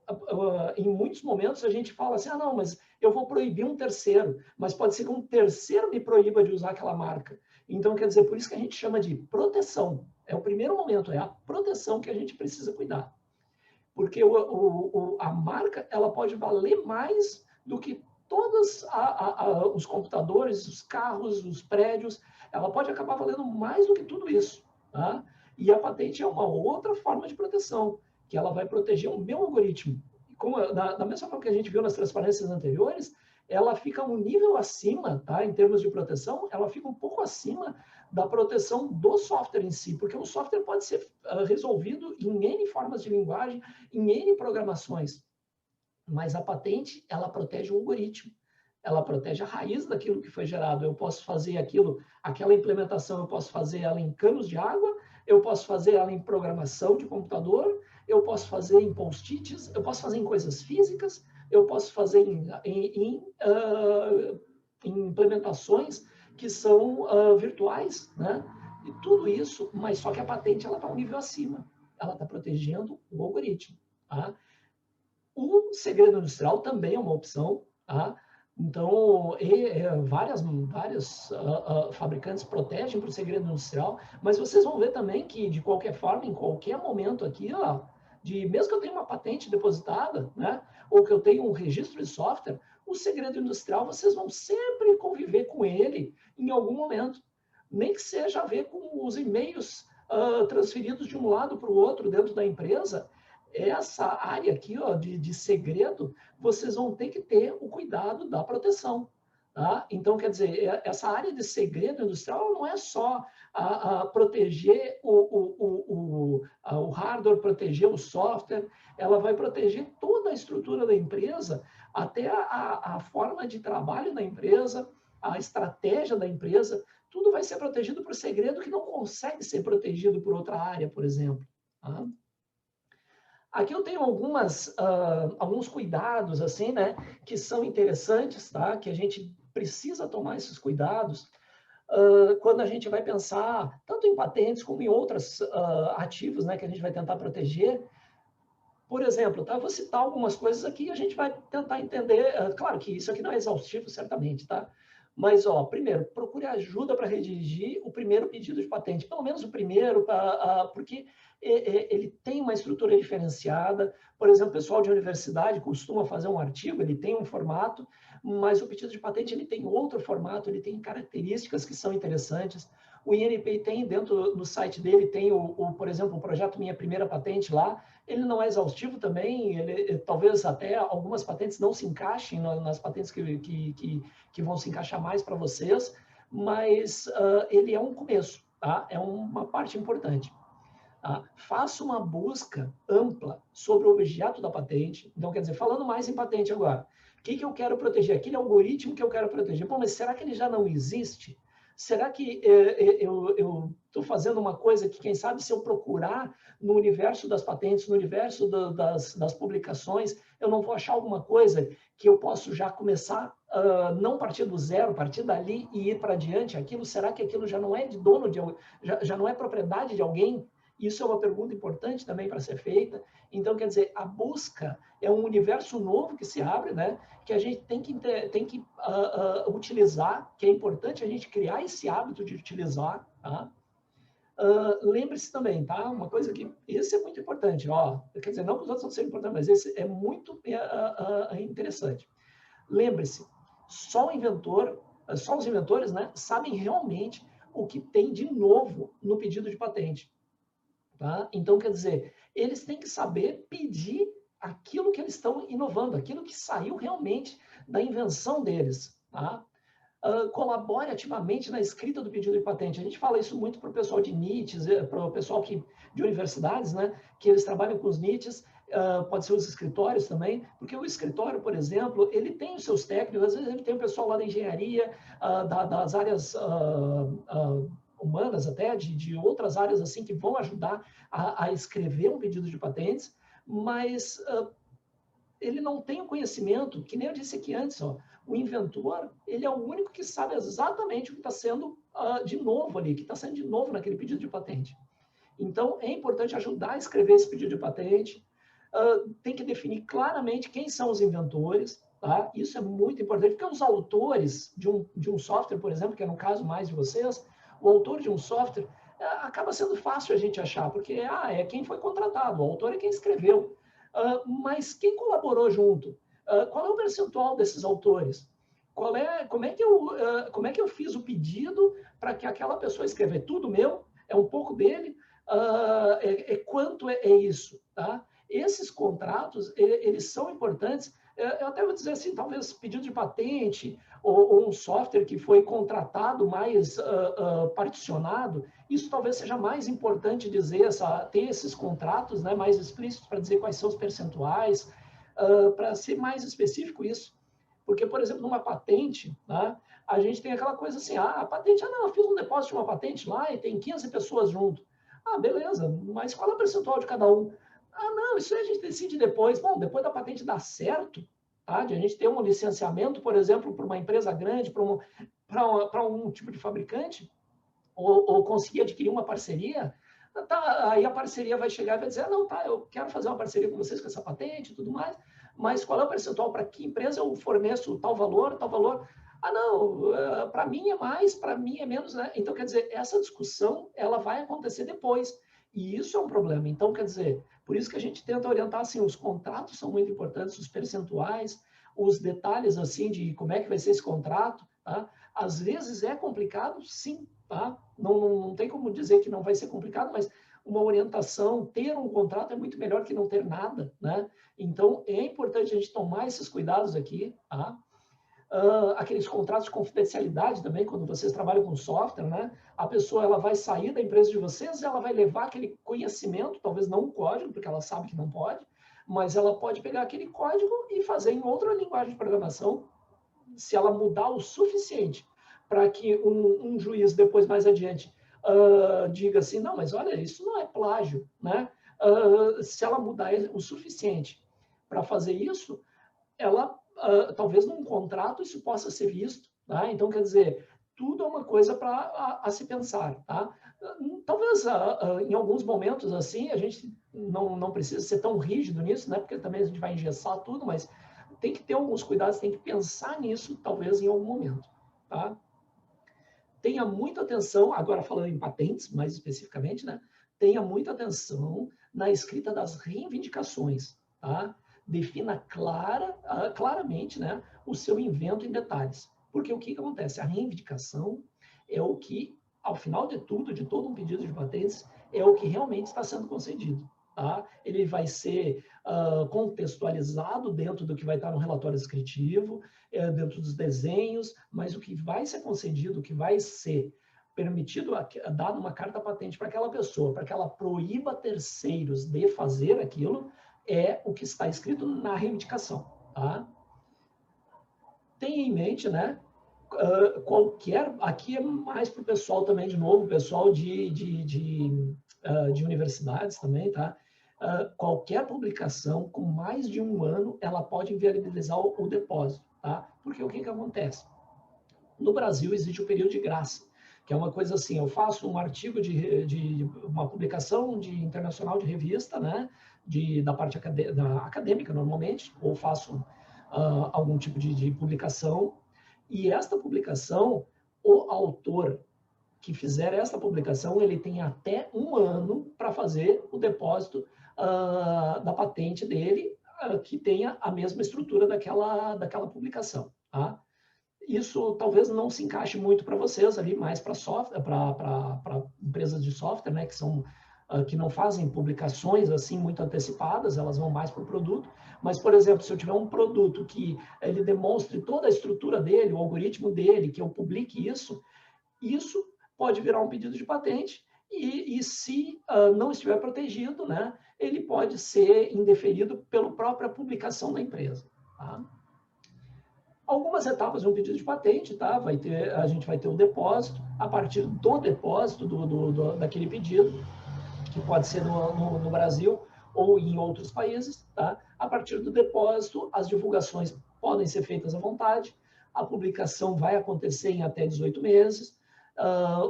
Speaker 4: em muitos momentos a gente fala assim, não, mas eu vou proibir um terceiro, mas pode ser que um terceiro me proíba de usar aquela marca. Então, quer dizer, por isso que a gente chama de proteção. É o primeiro momento, é a proteção que a gente precisa cuidar. Porque a marca, ela pode valer mais do que todos os computadores, os carros, os prédios, ela pode acabar valendo mais do que tudo isso. Tá? E a patente é uma outra forma de proteção, que ela vai proteger o meu algoritmo. Como, da mesma forma que a gente viu nas transparências anteriores, ela fica um nível acima, tá? Em termos de proteção, ela fica um pouco acima da proteção do software em si, porque o software pode ser resolvido em N formas de linguagem, em N programações. Mas a patente, ela protege o algoritmo. Ela protege a raiz daquilo que foi gerado. Eu posso fazer aquela implementação, eu posso fazer ela em canos de água, eu posso fazer ela em programação de computador, eu posso fazer em post-its, eu posso fazer em coisas físicas, eu posso fazer em implementações que são virtuais, né? E tudo isso, mas só que a patente ela está um nível acima. Ela está protegendo o algoritmo. Tá? O segredo industrial também é uma opção. Tá? Então, várias fabricantes protegem para o segredo industrial, mas vocês vão ver também que, de qualquer forma, em qualquer momento aqui, ó, mesmo que eu tenha uma patente depositada, né, ou que eu tenha um registro de software, o segredo industrial, vocês vão sempre conviver com ele em algum momento. Nem que seja a ver com os e-mails transferidos de um lado para o outro dentro da empresa. Essa área aqui, ó, de segredo, vocês vão ter que ter o cuidado da proteção. Tá? Então, quer dizer, essa área de segredo industrial não é só proteger o hardware, proteger o software, ela vai proteger toda a estrutura da empresa, até a forma de trabalho da empresa, a estratégia da empresa, tudo vai ser protegido por segredo que não consegue ser protegido por outra área, por exemplo. Tá? Aqui eu tenho alguns cuidados, assim, né, que são interessantes, tá? Que a gente precisa tomar esses cuidados quando a gente vai pensar tanto em patentes como em outros ativos, né, que a gente vai tentar proteger. Por exemplo, tá? Eu vou citar algumas coisas aqui e a gente vai tentar entender. Claro que isso aqui não é exaustivo, certamente, tá? Mas, ó, primeiro, procure ajuda para redigir o primeiro pedido de patente, pelo menos o primeiro, porque ele tem uma estrutura diferenciada. Por exemplo, o pessoal de universidade costuma fazer um artigo, ele tem um formato, mas o pedido de patente ele tem outro formato, ele tem características que são interessantes. O INPI tem, dentro do site dele, tem, por exemplo, o projeto Minha Primeira Patente lá. Ele não é exaustivo também, talvez até algumas patentes não se encaixem nas patentes que vão se encaixar mais para vocês, mas ele é um começo, tá? É uma parte importante. Tá? Faça uma busca ampla sobre o objeto da patente. Então, quer dizer, falando mais em patente agora, o que eu quero proteger? Aquele algoritmo que eu quero proteger. Bom, mas será que ele já não existe? Será que eu estou fazendo uma coisa que, quem sabe, se eu procurar no universo das patentes, no universo das publicações, eu não vou achar alguma coisa que eu posso já começar, não partir do zero, partir dali e ir para adiante? Será que aquilo já não é de dono, já não é propriedade de alguém? Isso é uma pergunta importante também para ser feita. Então, quer dizer, a busca é um universo novo que se abre, né? Que a gente tem que utilizar, que é importante a gente criar esse hábito de utilizar. Tá? Lembre-se também, tá? Uma coisa que... Esse é muito importante. Ó, quer dizer, não que os outros não sejam importantes, mas esse é muito interessante. Lembre-se, só os inventores, né, sabem realmente o que tem de novo no pedido de patente. Tá? Então, quer dizer, eles têm que saber pedir aquilo que eles estão inovando, aquilo que saiu realmente da invenção deles. Tá? Colabore ativamente na escrita do pedido de patente. A gente fala isso muito para o pessoal de NITs, para o pessoal de universidades, né, que eles trabalham com os NITs, pode ser os escritórios também, porque o escritório, por exemplo, ele tem os seus técnicos, às vezes ele tem o pessoal lá da engenharia, das áreas... humanas até, de outras áreas assim que vão ajudar a escrever um pedido de patentes, mas ele não tem o conhecimento, que nem eu disse aqui antes, ó, o inventor, ele é o único que sabe exatamente o que está sendo de novo ali, que está sendo de novo naquele pedido de patente. Então, é importante ajudar a escrever esse pedido de patente, tem que definir claramente quem são os inventores, tá? Isso é muito importante, porque os autores de um software, por exemplo, que é no caso mais de vocês, o autor de um software acaba sendo fácil a gente achar, porque é quem foi contratado, o autor é quem escreveu. Mas quem colaborou junto? Qual é o percentual desses autores? Como é que eu fiz o pedido para que aquela pessoa escreva? É tudo meu? É um pouco dele? quanto é isso, tá? Esses contratos, eles são importantes. Eu até vou dizer assim, talvez pedido de patente ou um software que foi contratado mais particionado, isso talvez seja mais importante dizer, ter esses contratos, né, mais explícitos para dizer quais são os percentuais, para ser mais específico isso. Porque, por exemplo, numa patente, né, a gente tem aquela coisa assim, a patente, não, eu fiz um depósito de uma patente lá e tem 15 pessoas junto. Beleza, mas qual é o percentual de cada um? Não, isso aí a gente decide depois. Bom, depois da patente dar certo, tá? De a gente ter um licenciamento, por exemplo, para uma empresa grande, para um tipo de fabricante, ou conseguir adquirir uma parceria, tá, aí a parceria vai chegar e vai dizer, não, tá, eu quero fazer uma parceria com vocês com essa patente e tudo mais, mas qual é o percentual? Para que empresa eu forneço tal valor, tal valor? Não, para mim é mais, para mim é menos, né? Então, quer dizer, essa discussão, ela vai acontecer depois. E isso é um problema. Então, quer dizer, por isso que a gente tenta orientar, assim, os contratos são muito importantes, os percentuais, os detalhes, assim, de como é que vai ser esse contrato, tá? Às vezes é complicado, sim, tá? Não tem como dizer que não vai ser complicado, mas uma orientação, ter um contrato é muito melhor que não ter nada, né? Então, é importante a gente tomar esses cuidados aqui, tá? Aqueles contratos de confidencialidade também, quando vocês trabalham com software, né? A pessoa ela vai sair da empresa de vocês e ela vai levar aquele conhecimento, talvez não o código, porque ela sabe que não pode, mas ela pode pegar aquele código e fazer em outra linguagem de programação, se ela mudar o suficiente para que um juiz depois, mais adiante, diga assim, não, mas olha, isso não é plágio, né? Se ela mudar o suficiente para fazer isso, ela, talvez num contrato isso possa ser visto, tá? Então, quer dizer, tudo é uma coisa para a se pensar, tá? Talvez em alguns momentos assim, a gente não precisa ser tão rígido nisso, né? Porque também a gente vai engessar tudo, mas tem que ter alguns cuidados, tem que pensar nisso, talvez em algum momento, tá? Tenha muita atenção, agora falando em patentes, mais especificamente, né? Tenha muita atenção na escrita das reivindicações, tá? Defina claramente, né, o seu invento em detalhes. Porque o que acontece? A reivindicação é o que, ao final de tudo, de todo um pedido de patentes, é o que realmente está sendo concedido. Tá? Ele vai ser contextualizado dentro do que vai estar no relatório descritivo, dentro dos desenhos, mas o que vai ser concedido, o que vai ser permitido, dado uma carta patente para aquela pessoa, para que ela proíba terceiros de fazer aquilo, é o que está escrito na reivindicação. Tá? Tenha em mente, né? Aqui é mais para o pessoal também, de novo, pessoal de universidades também, tá? Qualquer publicação com mais de um ano, ela pode inviabilizar o depósito, tá? Porque o que acontece? No Brasil existe o período de graça, que é uma coisa assim, eu faço um artigo de uma publicação internacional de revista, né? Da parte acadêmica, normalmente, ou faço algum tipo de publicação, e esta publicação, o autor que fizer esta publicação, ele tem até um ano para fazer o depósito da patente dele, que tenha a mesma estrutura daquela publicação. Tá? Isso talvez não se encaixe muito para vocês ali, mais para software, para empresas de software, né, que não fazem publicações assim muito antecipadas, elas vão mais para o produto. Mas, por exemplo, se eu tiver um produto que ele demonstre toda a estrutura dele, o algoritmo dele, que eu publique isso pode virar um pedido de patente e se não estiver protegido, né, ele pode ser indeferido pela própria publicação da empresa. Tá? Algumas etapas de um pedido de patente, tá? A gente vai ter o depósito, a partir do depósito daquele pedido, que pode ser no Brasil ou em outros países, tá? A partir do depósito, as divulgações podem ser feitas à vontade, a publicação vai acontecer em até 18 meses,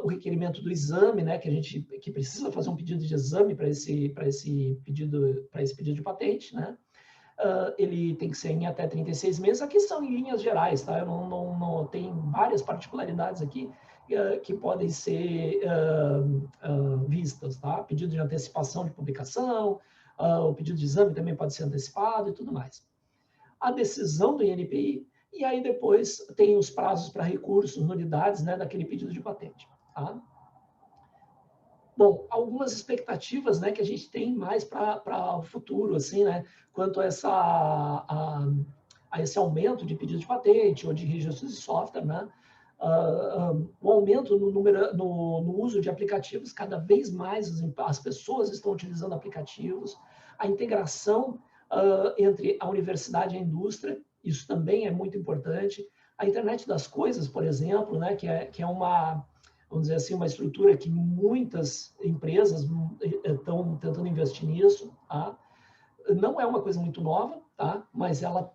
Speaker 4: o requerimento do exame, né, que precisa fazer um pedido de exame para esse pedido de patente, né? Ele tem que ser em até 36 meses. Aqui são em linhas gerais, tá? Eu não tem várias particularidades aqui que podem ser vistas, tá? Pedido de antecipação de publicação, o pedido de exame também pode ser antecipado e tudo mais. A decisão do INPI, e aí depois tem os prazos para recursos, nulidades, né, daquele pedido de patente, tá? Bom, algumas expectativas, né, que a gente tem mais para o futuro, assim, né, quanto a esse aumento de pedido de patente ou de registro de software, né, o aumento no uso de aplicativos, cada vez mais as pessoas estão utilizando aplicativos, a integração entre a universidade e a indústria, isso também é muito importante, a internet das coisas, por exemplo, né, que é uma, vamos dizer assim, uma estrutura que muitas empresas estão tentando investir nisso, tá? Não é uma coisa muito nova, tá? Mas ela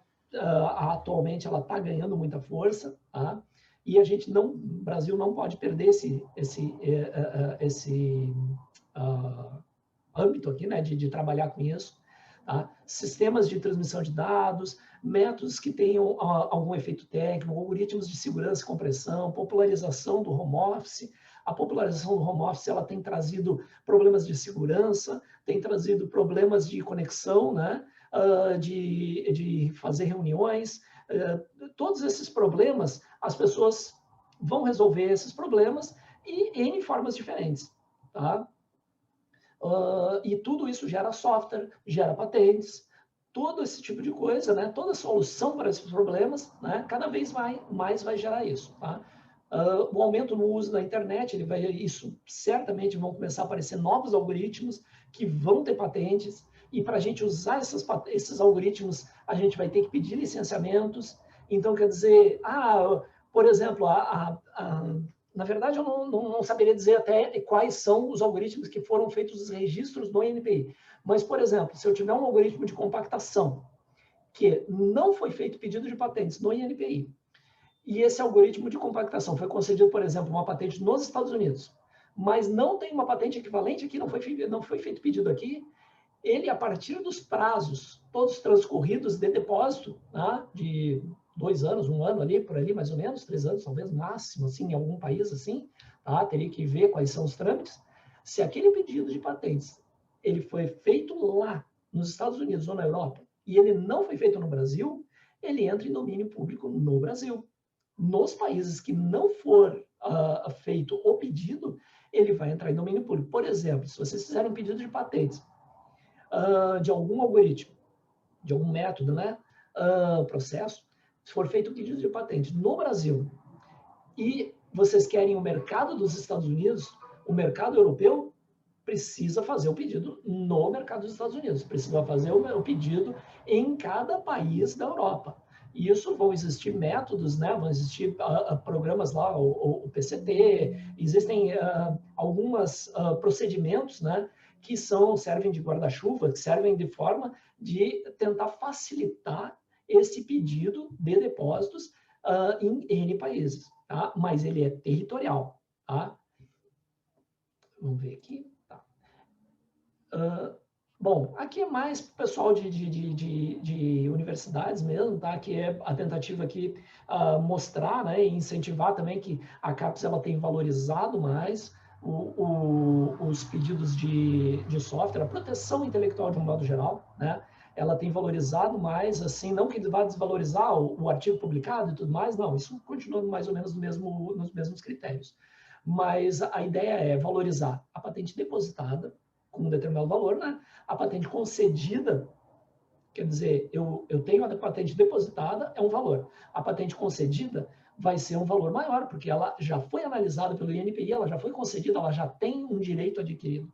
Speaker 4: atualmente ela está ganhando muita força, tá? E a gente não, o Brasil não pode perder esse âmbito aqui, né, de trabalhar com isso. Tá? Sistemas de transmissão de dados, métodos que tenham algum efeito técnico, algoritmos de segurança e compressão, popularização do home office. A popularização do home office ela tem trazido problemas de segurança, tem trazido problemas de conexão, né? De fazer reuniões. Todos esses problemas, as pessoas vão resolver esses problemas e em formas diferentes. Tá? E tudo isso gera software, gera patentes, todo esse tipo de coisa, né? Toda solução para esses problemas, né? Cada vez mais vai gerar isso. Tá? O aumento no uso da internet, isso certamente vão começar a aparecer novos algoritmos que vão ter patentes, e para a gente usar esses algoritmos, a gente vai ter que pedir licenciamentos. Então, quer dizer, por exemplo, na verdade, eu não saberia dizer até quais são os algoritmos que foram feitos os registros no INPI. Mas, por exemplo, se eu tiver um algoritmo de compactação que não foi feito pedido de patentes no INPI, e esse algoritmo de compactação foi concedido, por exemplo, uma patente nos Estados Unidos, mas não tem uma patente equivalente aqui, não foi feito pedido aqui, ele, a partir dos prazos todos transcorridos de depósito, né, de 2 anos, 1 ano ali, por ali, mais ou menos, 3 anos, talvez, máximo, assim, em algum país assim, tá? Teria que ver quais são os trâmites. Se aquele pedido de patentes, ele foi feito lá, nos Estados Unidos ou na Europa, e ele não foi feito no Brasil, ele entra em domínio público no Brasil. Nos países que não for feito o pedido, ele vai entrar em domínio público. Por exemplo, se vocês fizerem um pedido de patentes de algum algoritmo, de algum método, né, processo, se for feito um pedido de patente no Brasil e vocês querem o mercado dos Estados Unidos, o mercado europeu precisa fazer o pedido no mercado dos Estados Unidos, precisa fazer o pedido em cada país da Europa. E isso vão existir métodos, né? Vão existir programas lá, o PCT, existem alguns procedimentos, né? Que servem de guarda-chuva, que servem de forma de tentar facilitar esse pedido de depósitos em N países, tá? Mas ele é territorial, tá? Vamos ver aqui. Tá. Bom, aqui é mais para o pessoal de universidades mesmo, tá? Que é a tentativa aqui mostrar, né, e incentivar também que a CAPES ela tem valorizado mais os pedidos de software, a proteção intelectual de um modo geral, né? Ela tem valorizado mais, assim, não que vá desvalorizar o artigo publicado e tudo mais, não, isso continua mais ou menos nos mesmos critérios. Mas a ideia é valorizar a patente depositada com um determinado valor, né? A patente concedida, quer dizer, eu tenho a patente depositada, é um valor. A patente concedida vai ser um valor maior, porque ela já foi analisada pelo INPI, ela já foi concedida, ela já tem um direito adquirido.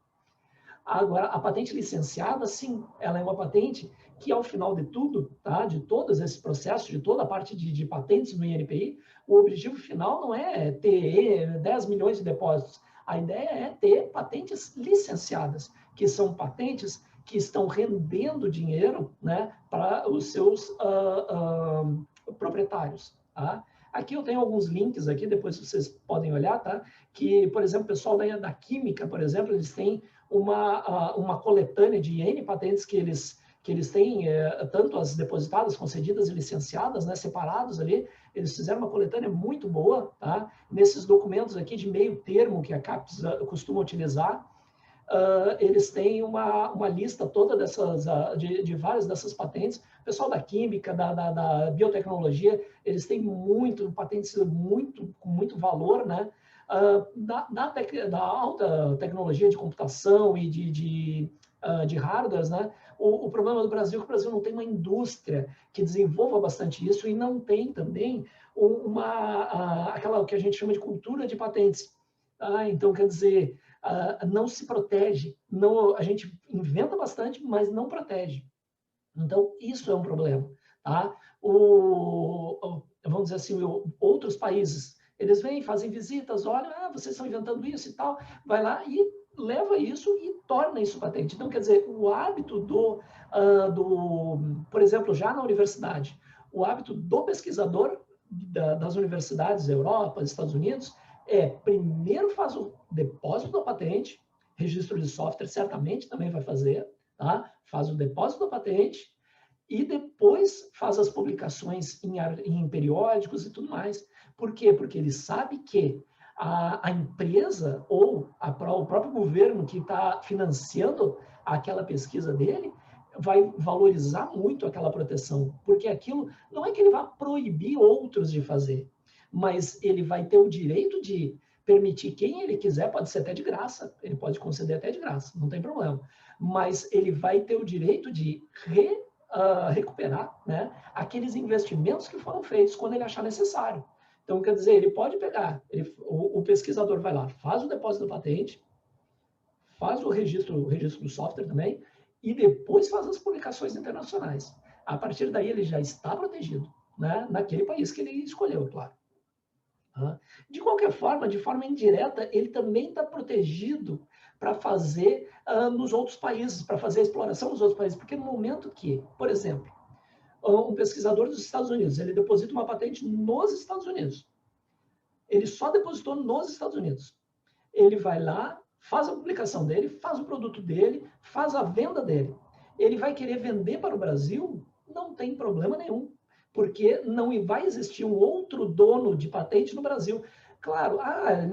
Speaker 4: Agora, a patente licenciada, sim, ela é uma patente que, ao final de tudo, tá, de todos esses processos, de toda a parte de patentes no INPI, o objetivo final não é ter 10 milhões de depósitos. A ideia é ter patentes licenciadas, que são patentes que estão rendendo dinheiro, né, para os seus proprietários. Tá? Aqui eu tenho alguns links aqui, depois vocês podem olhar, tá? Que, por exemplo, o pessoal da Química, por exemplo, eles têm uma coletânea de N patentes que eles têm, tanto as depositadas, concedidas e licenciadas, né, separados ali. Eles fizeram uma coletânea muito boa, tá? Nesses documentos aqui de meio termo que a CAPES costuma utilizar, eles têm uma lista toda de várias dessas patentes. O pessoal da química, da biotecnologia, eles têm patentes com muito valor, né? da alta tecnologia de computação e de hardware, né? O problema do Brasil é que o Brasil não tem uma indústria que desenvolva bastante isso e não tem também aquela que a gente chama de cultura de patentes. Então, quer dizer, não se protege, a gente inventa bastante, mas não protege. Então, isso é um problema. Tá? Vamos dizer assim, outros países, eles vêm, fazem visitas, olham, vocês estão inventando isso e tal, vai lá e leva isso e torna isso patente. Então, quer dizer, o hábito por exemplo, já na universidade, o hábito do pesquisador das universidades da Europa, dos Estados Unidos, primeiro faz o depósito da patente, registro de software certamente também vai fazer, tá? Faz o depósito da patente e depois faz as publicações em periódicos e tudo mais. Por quê? Porque ele sabe que a empresa ou o próprio governo que está financiando aquela pesquisa dele vai valorizar muito aquela proteção, porque aquilo não é que ele vai proibir outros de fazer, mas ele vai ter o direito de permitir quem ele quiser, pode ser até de graça, ele pode conceder até de graça, não tem problema, mas ele vai ter o direito de recuperar, né, aqueles investimentos que foram feitos quando ele achar necessário. Então, quer dizer, ele pode pegar, o pesquisador vai lá, faz o depósito da patente, faz o registro do software também, e depois faz as publicações internacionais. A partir daí, ele já está protegido, né, naquele país que ele escolheu, claro. De qualquer forma, de forma indireta, ele também está protegido para fazer nos outros países, para fazer a exploração nos outros países, porque no momento que, por exemplo, um pesquisador dos Estados Unidos, ele deposita uma patente nos Estados Unidos. Ele só depositou nos Estados Unidos. Ele vai lá, faz a publicação dele, faz o produto dele, faz a venda dele. Ele vai querer vender para o Brasil? Não tem problema nenhum, porque não vai existir um outro dono de patente no Brasil. Claro,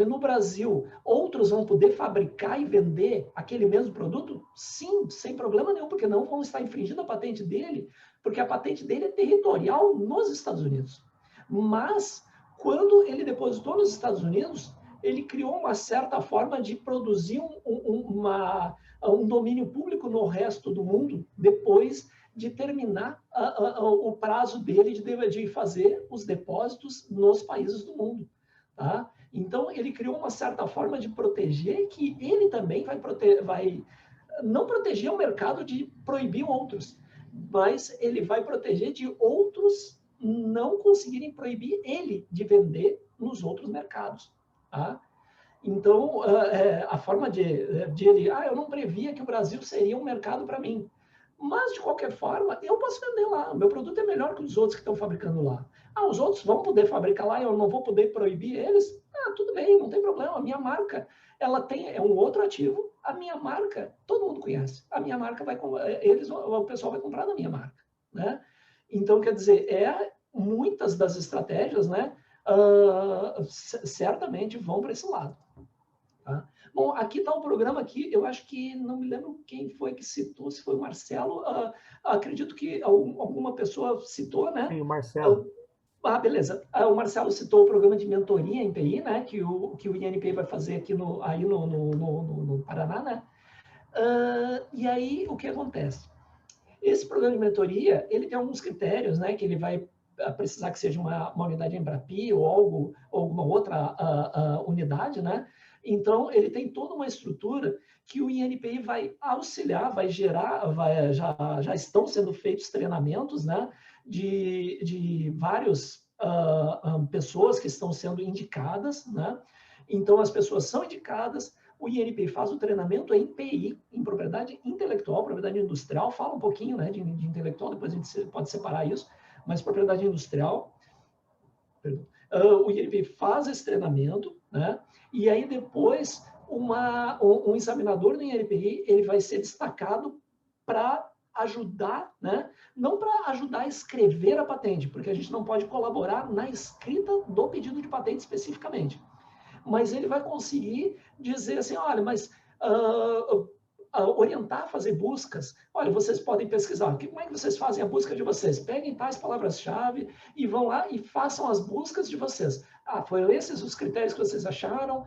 Speaker 4: no Brasil, outros vão poder fabricar e vender aquele mesmo produto? Sim, sem problema nenhum, porque não vão estar infringindo a patente dele, porque a patente dele é territorial nos Estados Unidos. Mas, quando ele depositou nos Estados Unidos, ele criou uma certa forma de produzir um domínio público no resto do mundo, depois de terminar o prazo dele de fazer os depósitos nos países do mundo. Tá? Então, ele criou uma certa forma de proteger que ele também vai não proteger o mercado de proibir outros, mas ele vai proteger de outros não conseguirem proibir ele de vender nos outros mercados. Tá? Então, a forma de ele, eu não previa que o Brasil seria um mercado para mim, mas, de qualquer forma, eu posso vender lá. O meu produto é melhor que os outros que estão fabricando lá. Os outros vão poder fabricar lá e eu não vou poder proibir eles? Tudo bem, não tem problema. A minha marca, ela é um outro ativo. A minha marca, todo mundo conhece. A minha marca o pessoal vai comprar da minha marca, né? Então, quer dizer, muitas das estratégias, né, certamente vão para esse lado. Tá? Bom, aqui está o programa aqui, eu acho que, não me lembro quem foi que citou, se foi o Marcelo, acredito que alguma pessoa citou, né?
Speaker 1: Sim, o Marcelo.
Speaker 4: Beleza. O Marcelo citou o programa de mentoria em TI, né? Que o INPI vai fazer aqui no Paraná, né? E aí, o que acontece? Esse programa de mentoria, ele tem alguns critérios, né? Que ele vai precisar que seja uma unidade Embrapi ou alguma outra unidade, né? Então, ele tem toda uma estrutura que o INPI vai auxiliar, vai gerar, já estão sendo feitos treinamentos, né, de várias pessoas que estão sendo indicadas, né? Então, as pessoas são indicadas, o INPI faz o treinamento em PI, em propriedade intelectual, propriedade industrial, fala um pouquinho, né, de intelectual, depois a gente pode separar isso, mas propriedade industrial, o INPI faz esse treinamento, né? E aí depois um examinador do INPI, ele vai ser destacado para ajudar, né? Não para ajudar a escrever a patente, porque a gente não pode colaborar na escrita do pedido de patente especificamente, mas ele vai conseguir dizer assim, olha, mas orientar a fazer buscas. Olha, vocês podem pesquisar. Como é que vocês fazem a busca de vocês? Peguem tais palavras-chave e vão lá e façam as buscas de vocês. Foram esses os critérios que vocês acharam?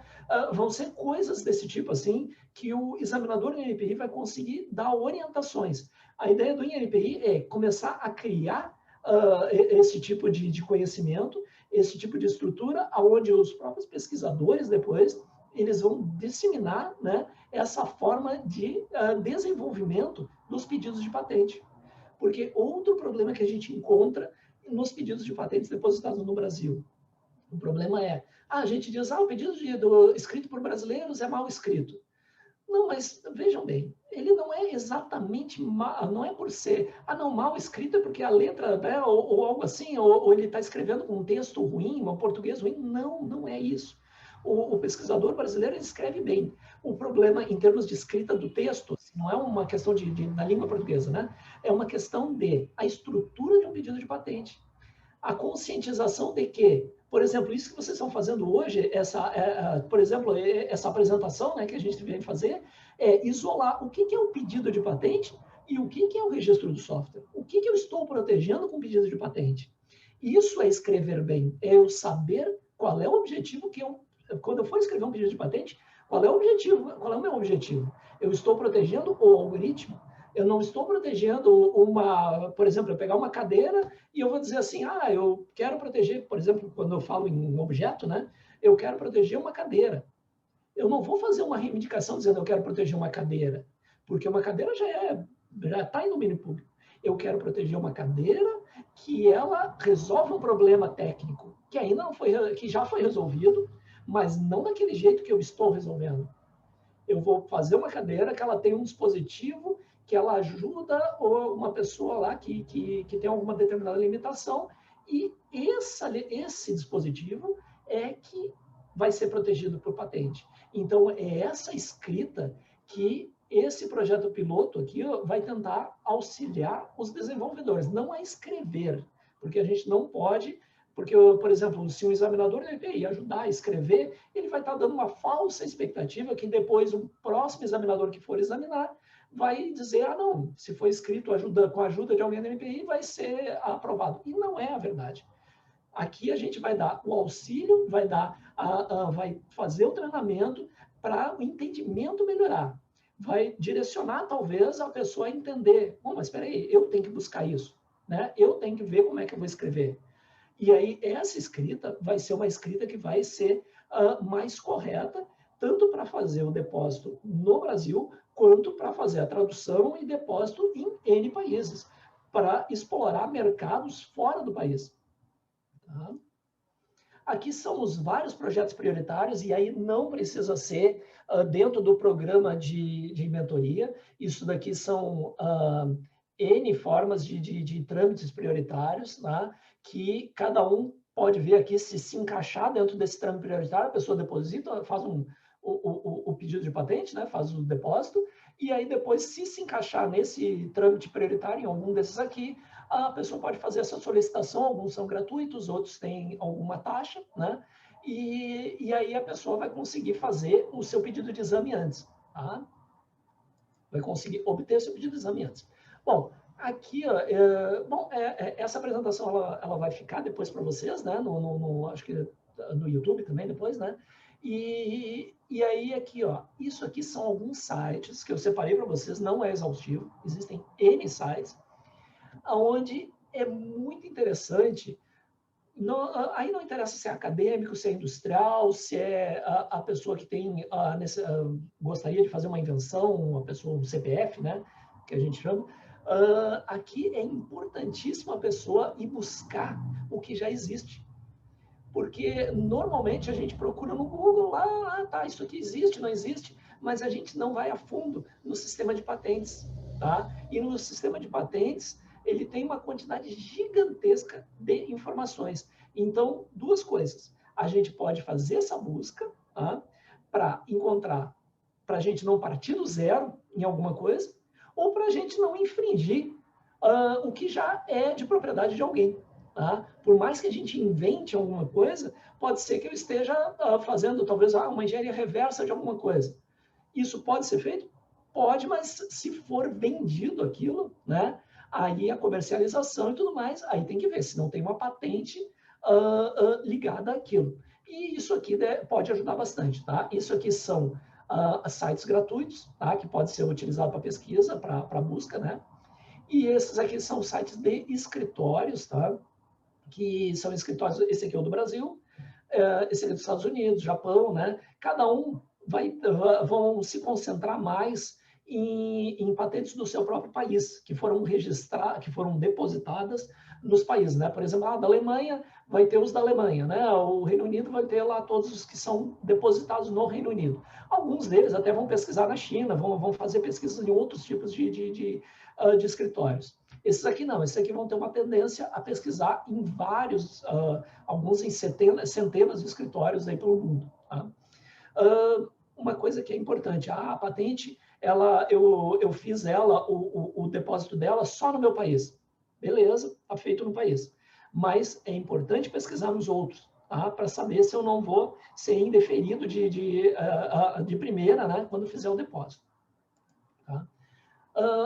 Speaker 4: Vão ser coisas desse tipo, assim, que o examinador do INPI vai conseguir dar orientações. A ideia do INPI é começar a criar esse tipo de conhecimento, esse tipo de estrutura, onde os próprios pesquisadores, depois, eles vão disseminar, né, essa forma de desenvolvimento dos pedidos de patente. Porque outro problema que a gente encontra nos pedidos de patentes depositados no Brasil, o problema é, a gente diz, o pedido escrito por brasileiros é mal escrito. Não, mas vejam bem, ele não é exatamente mal, não é por ser, não, mal escrito é porque a letra, né, ou algo assim, ou ele está escrevendo com um texto ruim, um português ruim. Não, não é isso. O pesquisador brasileiro escreve bem. O problema, em termos de escrita do texto, não é uma questão da língua portuguesa, né? É uma questão a estrutura de um pedido de patente. A conscientização de que, por exemplo, isso que vocês estão fazendo hoje, por exemplo, essa apresentação, né, que a gente vem fazer, é isolar o que é o pedido de patente e o que é o registro do software. O que eu estou protegendo com o pedido de patente? Isso é escrever bem, é eu saber qual é o objetivo quando eu for escrever um pedido de patente, qual é o objetivo? Qual é o meu objetivo? Eu estou protegendo o algoritmo? Eu não estou protegendo por exemplo, eu pegar uma cadeira e eu vou dizer assim, eu quero proteger, por exemplo, quando eu falo em objeto, né? Eu quero proteger uma cadeira. Eu não vou fazer uma reivindicação dizendo eu quero proteger uma cadeira, porque uma cadeira já está em domínio público. Eu quero proteger uma cadeira que ela resolve um problema técnico que ainda não foi, que já foi resolvido, mas não daquele jeito que eu estou resolvendo. Eu vou fazer uma cadeira que ela tem um dispositivo que ela ajuda uma pessoa lá que tem alguma determinada limitação, e esse dispositivo é que vai ser protegido por patente. Então, é essa escrita que esse projeto piloto aqui vai tentar auxiliar os desenvolvedores, não a escrever, porque a gente não pode... Porque, por exemplo, se um examinador do INPI ajudar a escrever, ele vai estar dando uma falsa expectativa que depois o próximo examinador que for examinar vai dizer, não, se foi escrito com a ajuda de alguém do INPI, vai ser aprovado. E não é a verdade. Aqui a gente vai dar o auxílio, vai fazer o treinamento para o entendimento melhorar. Vai direcionar, talvez, a pessoa a entender, mas espera aí, eu tenho que buscar isso, né? Eu tenho que ver como é que eu vou escrever. E aí, essa escrita vai ser uma escrita que vai ser mais correta, tanto para fazer o depósito no Brasil, quanto para fazer a tradução e depósito em N países, para explorar mercados fora do país. Tá? Aqui são os vários projetos prioritários, e aí não precisa ser dentro do programa de mentoria. Isso daqui são N formas de trâmites prioritários, tá? Que cada um pode ver aqui se encaixar dentro desse trâmite prioritário. A pessoa deposita, faz o pedido de patente, né? Faz o depósito, e aí depois, se encaixar nesse trâmite prioritário, em algum desses aqui, a pessoa pode fazer essa solicitação. Alguns são gratuitos, outros têm alguma taxa, né? E aí a pessoa vai conseguir fazer o seu pedido de exame antes, tá? Vai conseguir obter o seu pedido de exame antes. Bom, aqui, essa apresentação ela vai ficar depois para vocês, né? Acho que no YouTube também depois, né? E aí aqui, isso aqui são alguns sites que eu separei para vocês, não é exaustivo, existem N sites, onde é muito interessante. Aí não interessa se é acadêmico, se é industrial, se é a pessoa que gostaria de fazer uma invenção, um CPF, né? Que a gente chama. Aqui é importantíssimo a pessoa ir buscar o que já existe. Porque normalmente a gente procura no Google, isso aqui existe, não existe, mas a gente não vai a fundo no sistema de patentes, tá? E no sistema de patentes, ele tem uma quantidade gigantesca de informações. Então, duas coisas. A gente pode fazer essa busca, tá? Para encontrar, para a gente não partir do zero em alguma coisa, ou para a gente não infringir o que já é de propriedade de alguém. Tá? Por mais que a gente invente alguma coisa, pode ser que eu esteja fazendo, talvez, uma engenharia reversa de alguma coisa. Isso pode ser feito? Pode, mas se for vendido aquilo, né? Aí a comercialização e tudo mais, aí tem que ver se não tem uma patente ligada àquilo. E isso aqui pode ajudar bastante, tá? Isso aqui são sites gratuitos, tá? Que pode ser utilizado para pesquisa, para busca, né? E esses aqui são sites de escritórios, tá? Que são escritórios, esse aqui é o do Brasil, esse aqui é dos Estados Unidos, Japão, né? Cada um vão se concentrar mais em patentes do seu próprio país, que foram depositadas nos países, né? Por exemplo, da Alemanha vai ter os da Alemanha, né? O Reino Unido vai ter lá todos os que são depositados no Reino Unido. Alguns deles até vão pesquisar na China, vão fazer pesquisas em outros tipos de escritórios. Esses aqui não, esses aqui vão ter uma tendência a pesquisar em vários, alguns em centenas de escritórios aí pelo mundo. Tá? Uma coisa que é importante, a patente, eu fiz o depósito dela só no meu país. Beleza, está feito no país. Mas é importante pesquisar nos outros, tá? Para saber se eu não vou ser indeferido de primeira, né? Quando fizer o depósito. Tá?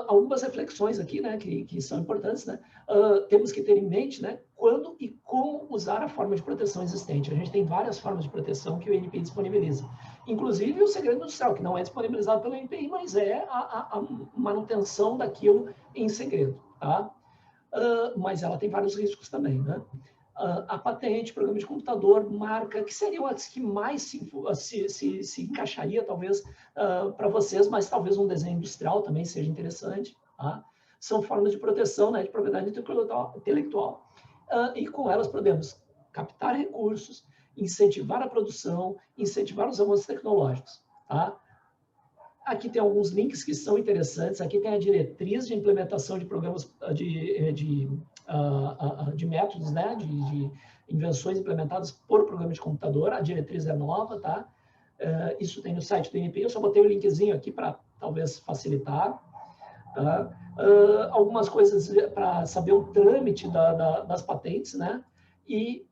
Speaker 4: Algumas reflexões aqui, né, que são importantes, né? Temos que ter em mente, né, quando e como usar a forma de proteção existente. A gente tem várias formas de proteção que o INPI disponibiliza. Inclusive o segredo industrial, que não é disponibilizado pelo INPI, mas é a manutenção daquilo em segredo, tá? Mas ela tem vários riscos também, né? A patente, programa de computador, marca, que seriam as que mais se encaixaria, talvez, para vocês, mas talvez um desenho industrial também seja interessante. Tá? São formas de proteção, né, de propriedade intelectual. E com elas podemos captar recursos, incentivar a produção, incentivar os avanços tecnológicos. Tá? Aqui tem alguns links que são interessantes. Aqui tem a diretriz de implementação de programas de métodos, né, de invenções implementadas por programa de computador. A diretriz é nova, tá? Isso tem no site do INPI. Eu só botei o linkzinho aqui para talvez facilitar. Tá? Algumas coisas para saber o trâmite das patentes, né? E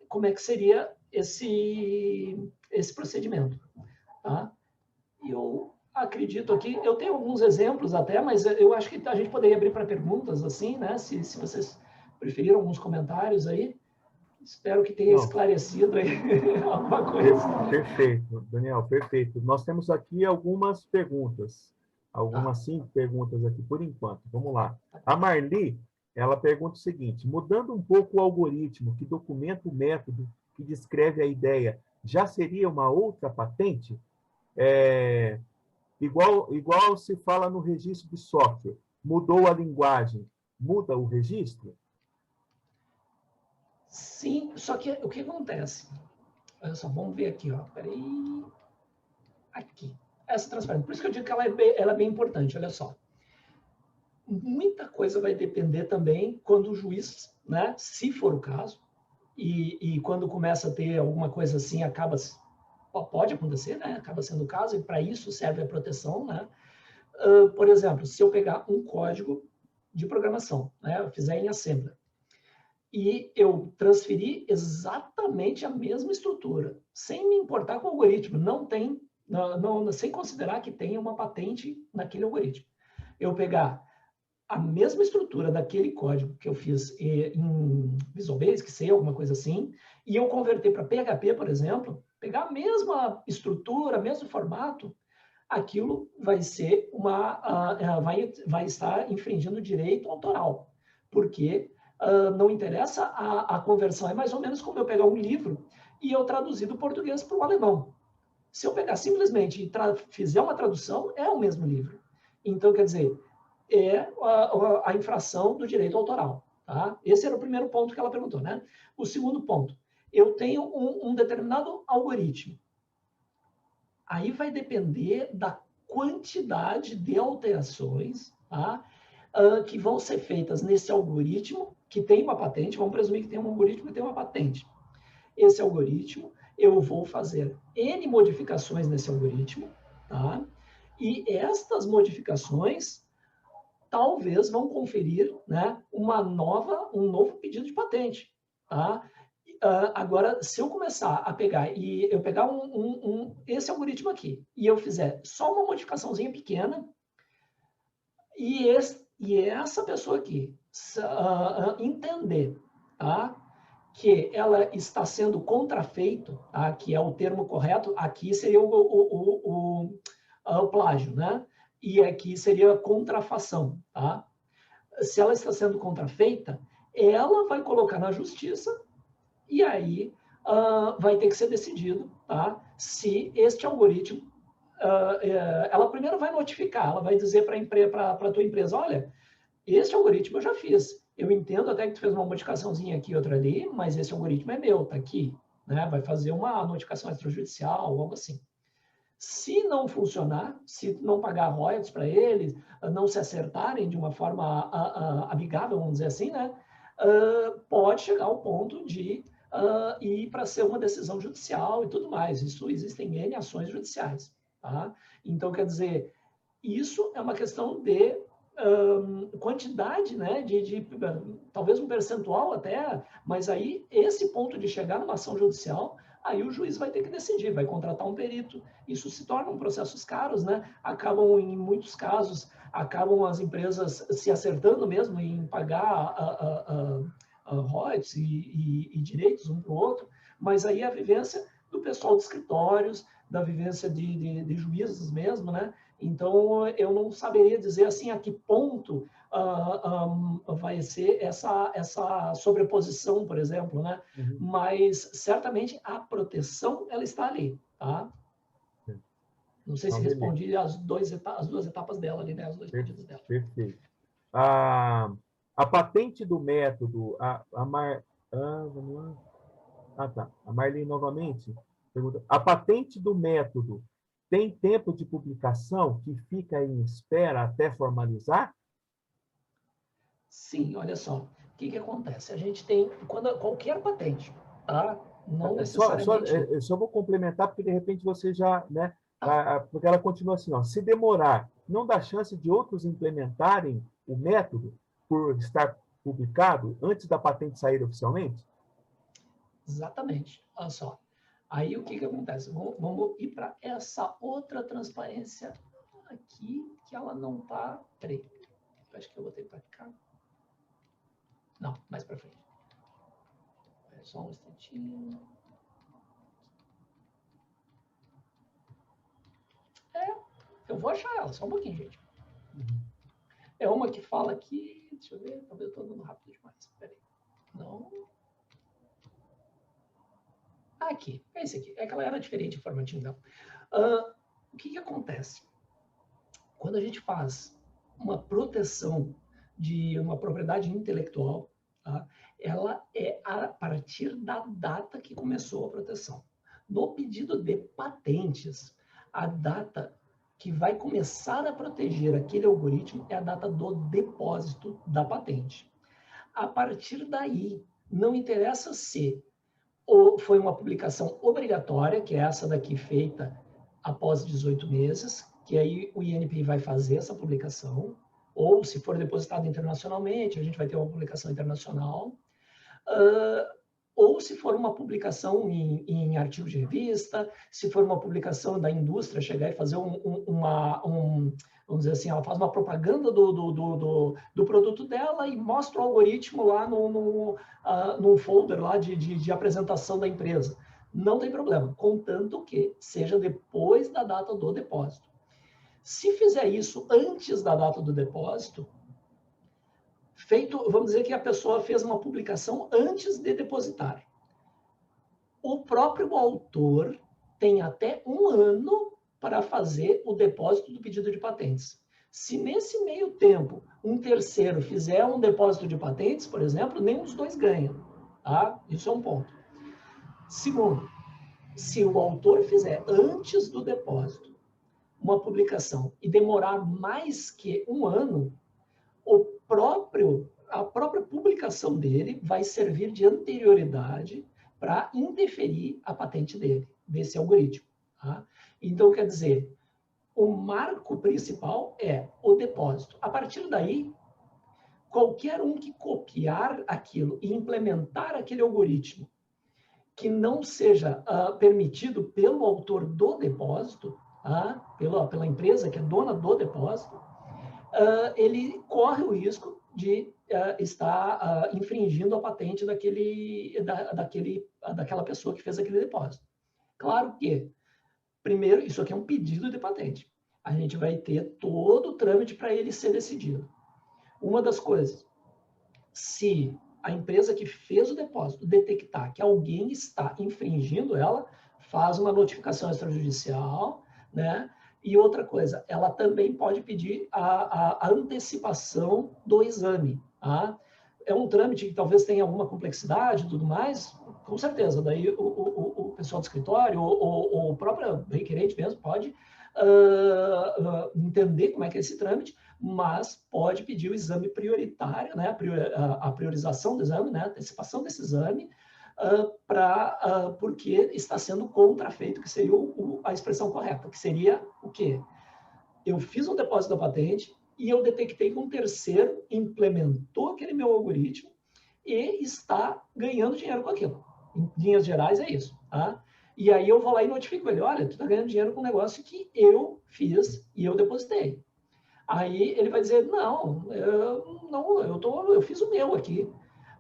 Speaker 4: como é que seria esse procedimento, tá? Eu acredito aqui, eu tenho alguns exemplos até, mas eu acho que a gente poderia abrir para perguntas, assim, né? Se vocês preferirem alguns comentários aí. Espero que tenha esclarecido aí alguma coisa.
Speaker 1: Perfeito, Daniel, perfeito. Nós temos aqui algumas perguntas. Algumas 5 perguntas aqui, por enquanto. Vamos lá. A Marli, ela pergunta o seguinte: mudando um pouco o algoritmo que documenta o método que descreve a ideia, já seria uma outra patente? Igual se fala no registro de software. Mudou a linguagem, muda o registro?
Speaker 4: Sim, só que o que acontece? Olha só, vamos ver aqui, ó. Peraí. Aqui. Essa transparência. Por isso que eu digo que ela é bem importante, olha só. Muita coisa vai depender também quando o juiz, né, se for o caso, e quando começa a ter alguma coisa assim, pode acontecer, né? Acaba sendo o caso, e para isso serve a proteção, né? Por exemplo, se eu pegar um código de programação, né? Eu fizer em Assembly, e eu transferir exatamente a mesma estrutura, sem me importar com o algoritmo, sem considerar que tenha uma patente naquele algoritmo. Eu pegar a mesma estrutura daquele código que eu fiz em Visual Basic, C, alguma coisa assim, e eu converter para PHP, por exemplo, pegar a mesma estrutura, mesmo formato, aquilo vai ser vai estar infringindo o direito autoral, porque não interessa a conversão, é mais ou menos como eu pegar um livro e eu traduzir do português para o alemão. Se eu pegar simplesmente e fizer uma tradução, é o mesmo livro. Então, quer dizer, é a infração do direito autoral. Tá? Esse era o primeiro ponto que ela perguntou, né? O segundo ponto, eu tenho um determinado algoritmo. Aí vai depender da quantidade de alterações, tá? Que vão ser feitas nesse algoritmo, que tem uma patente, vamos presumir que tem um algoritmo que tem uma patente. Esse algoritmo, eu vou fazer N modificações nesse algoritmo, tá? E estas modificações talvez vão conferir, né, um novo pedido de patente, tá? agora, se eu começar a pegar e eu pegar esse algoritmo aqui e eu fizer só uma modificaçãozinha pequena e essa pessoa aqui entender, tá, que ela está sendo contrafeito, tá, que é o termo correto, aqui seria o plágio, né? E aqui seria contrafação, tá? Se ela está sendo contrafeita, ela vai colocar na justiça e aí vai ter que ser decidido, tá, se este algoritmo, ela primeiro vai notificar, ela vai dizer para a tua empresa, olha, este algoritmo eu já fiz, eu entendo até que tu fez uma modificaçãozinha aqui, outra ali, mas esse algoritmo é meu, tá aqui, né? Vai fazer uma notificação extrajudicial, algo assim. Se não funcionar, se não pagar royalties para eles, não se acertarem de uma forma amigável, vamos dizer assim, né? Pode chegar ao ponto de ir para ser uma decisão judicial e tudo mais. Isso existem N ações judiciais, tá? Então, quer dizer, isso é uma questão de quantidade, né, talvez um percentual até, mas aí esse ponto de chegar numa ação judicial, aí o juiz vai ter que decidir, vai contratar um perito. Isso se tornam processos caros, né? Acabam, em muitos casos, acabam as empresas se acertando mesmo em pagar royalties e direitos um para o outro, mas aí a vivência do pessoal de escritórios, da vivência de juízes mesmo, né? Então, eu não saberia dizer assim a que ponto vai ser essa sobreposição, por exemplo, né? Uhum. Mas, certamente, a proteção, ela está ali, tá? Não sei se respondi as duas etapas dela ali, né? Os dois pedidos dela.
Speaker 1: Perfeito. A patente do método, a Marlene novamente pergunta, a patente do método tem tempo de publicação que fica em espera até formalizar?
Speaker 4: Sim, olha só. O que acontece? A gente tem, qualquer patente, tá? Não necessariamente...
Speaker 1: Eu só vou complementar, porque de repente você já, né? Porque ela continua assim, ó, se demorar, não dá chance de outros implementarem o método por estar publicado antes da patente sair oficialmente?
Speaker 4: Exatamente. Olha só. Aí o que acontece? Vamos ir para essa outra transparência aqui, que ela não está... Peraí, eu acho que eu botei para cá. Não, mais para frente. É só um instantinho. Eu vou achar ela, só um pouquinho, gente. É uma que fala aqui... Deixa eu ver, talvez eu estou andando rápido demais. Peraí. Não... Aqui, é esse aqui. É que ela era diferente o formatinho dela. O que acontece? Quando a gente faz uma proteção de uma propriedade intelectual, tá? Ela é a partir da data que começou a proteção. No pedido de patentes, a data que vai começar a proteger aquele algoritmo é a data do depósito da patente. A partir daí, não interessa se ou foi uma publicação obrigatória, que é essa daqui feita após 18 meses, que aí o INPI vai fazer essa publicação, ou se for depositado internacionalmente, a gente vai ter uma publicação internacional, ou se for uma publicação em artigo de revista, se for uma publicação da indústria, chegar e fazer vamos dizer assim, ela faz uma propaganda do produto dela e mostra o algoritmo lá no folder lá de apresentação da empresa. Não tem problema, contanto que seja depois da data do depósito. Se fizer isso antes da data do depósito, vamos dizer que a pessoa fez uma publicação antes de depositar. O próprio autor tem até 1 ano para fazer o depósito do pedido de patentes. Se nesse meio tempo um terceiro fizer um depósito de patentes, por exemplo, nenhum dos dois ganha. Tá? Isso é um ponto. Segundo, se o autor fizer antes do depósito uma publicação e demorar mais que 1 ano, a própria publicação dele vai servir de anterioridade para indeferir a patente dele, desse algoritmo. Tá? Então, quer dizer, o marco principal é o depósito. A partir daí, qualquer um que copiar aquilo e implementar aquele algoritmo que não seja permitido pelo autor do depósito, pela empresa que é dona do depósito, ele corre o risco de estar infringindo a patente daquela pessoa que fez aquele depósito. Claro que, primeiro, isso aqui é um pedido de patente. A gente vai ter todo o trâmite para ele ser decidido. Uma das coisas, se a empresa que fez o depósito detectar que alguém está infringindo ela, faz uma notificação extrajudicial, né? E outra coisa, ela também pode pedir a antecipação do exame. Tá? É um trâmite que talvez tenha alguma complexidade e tudo mais, com certeza. Daí o pessoal do escritório, ou o próprio requerente mesmo, pode entender como é que é esse trâmite, mas pode pedir o exame prioritário, né? A priorização do exame, né? A antecipação desse exame, porque está sendo contrafeito, que seria a expressão correta, que seria o quê? Eu fiz um depósito da patente e eu detectei que um terceiro implementou aquele meu algoritmo e está ganhando dinheiro com aquilo. Em linhas gerais é isso, tá? E aí eu vou lá e notifico ele, olha, tu está ganhando dinheiro com um negócio que eu fiz e eu depositei. Aí ele vai dizer, não, eu fiz o meu aqui.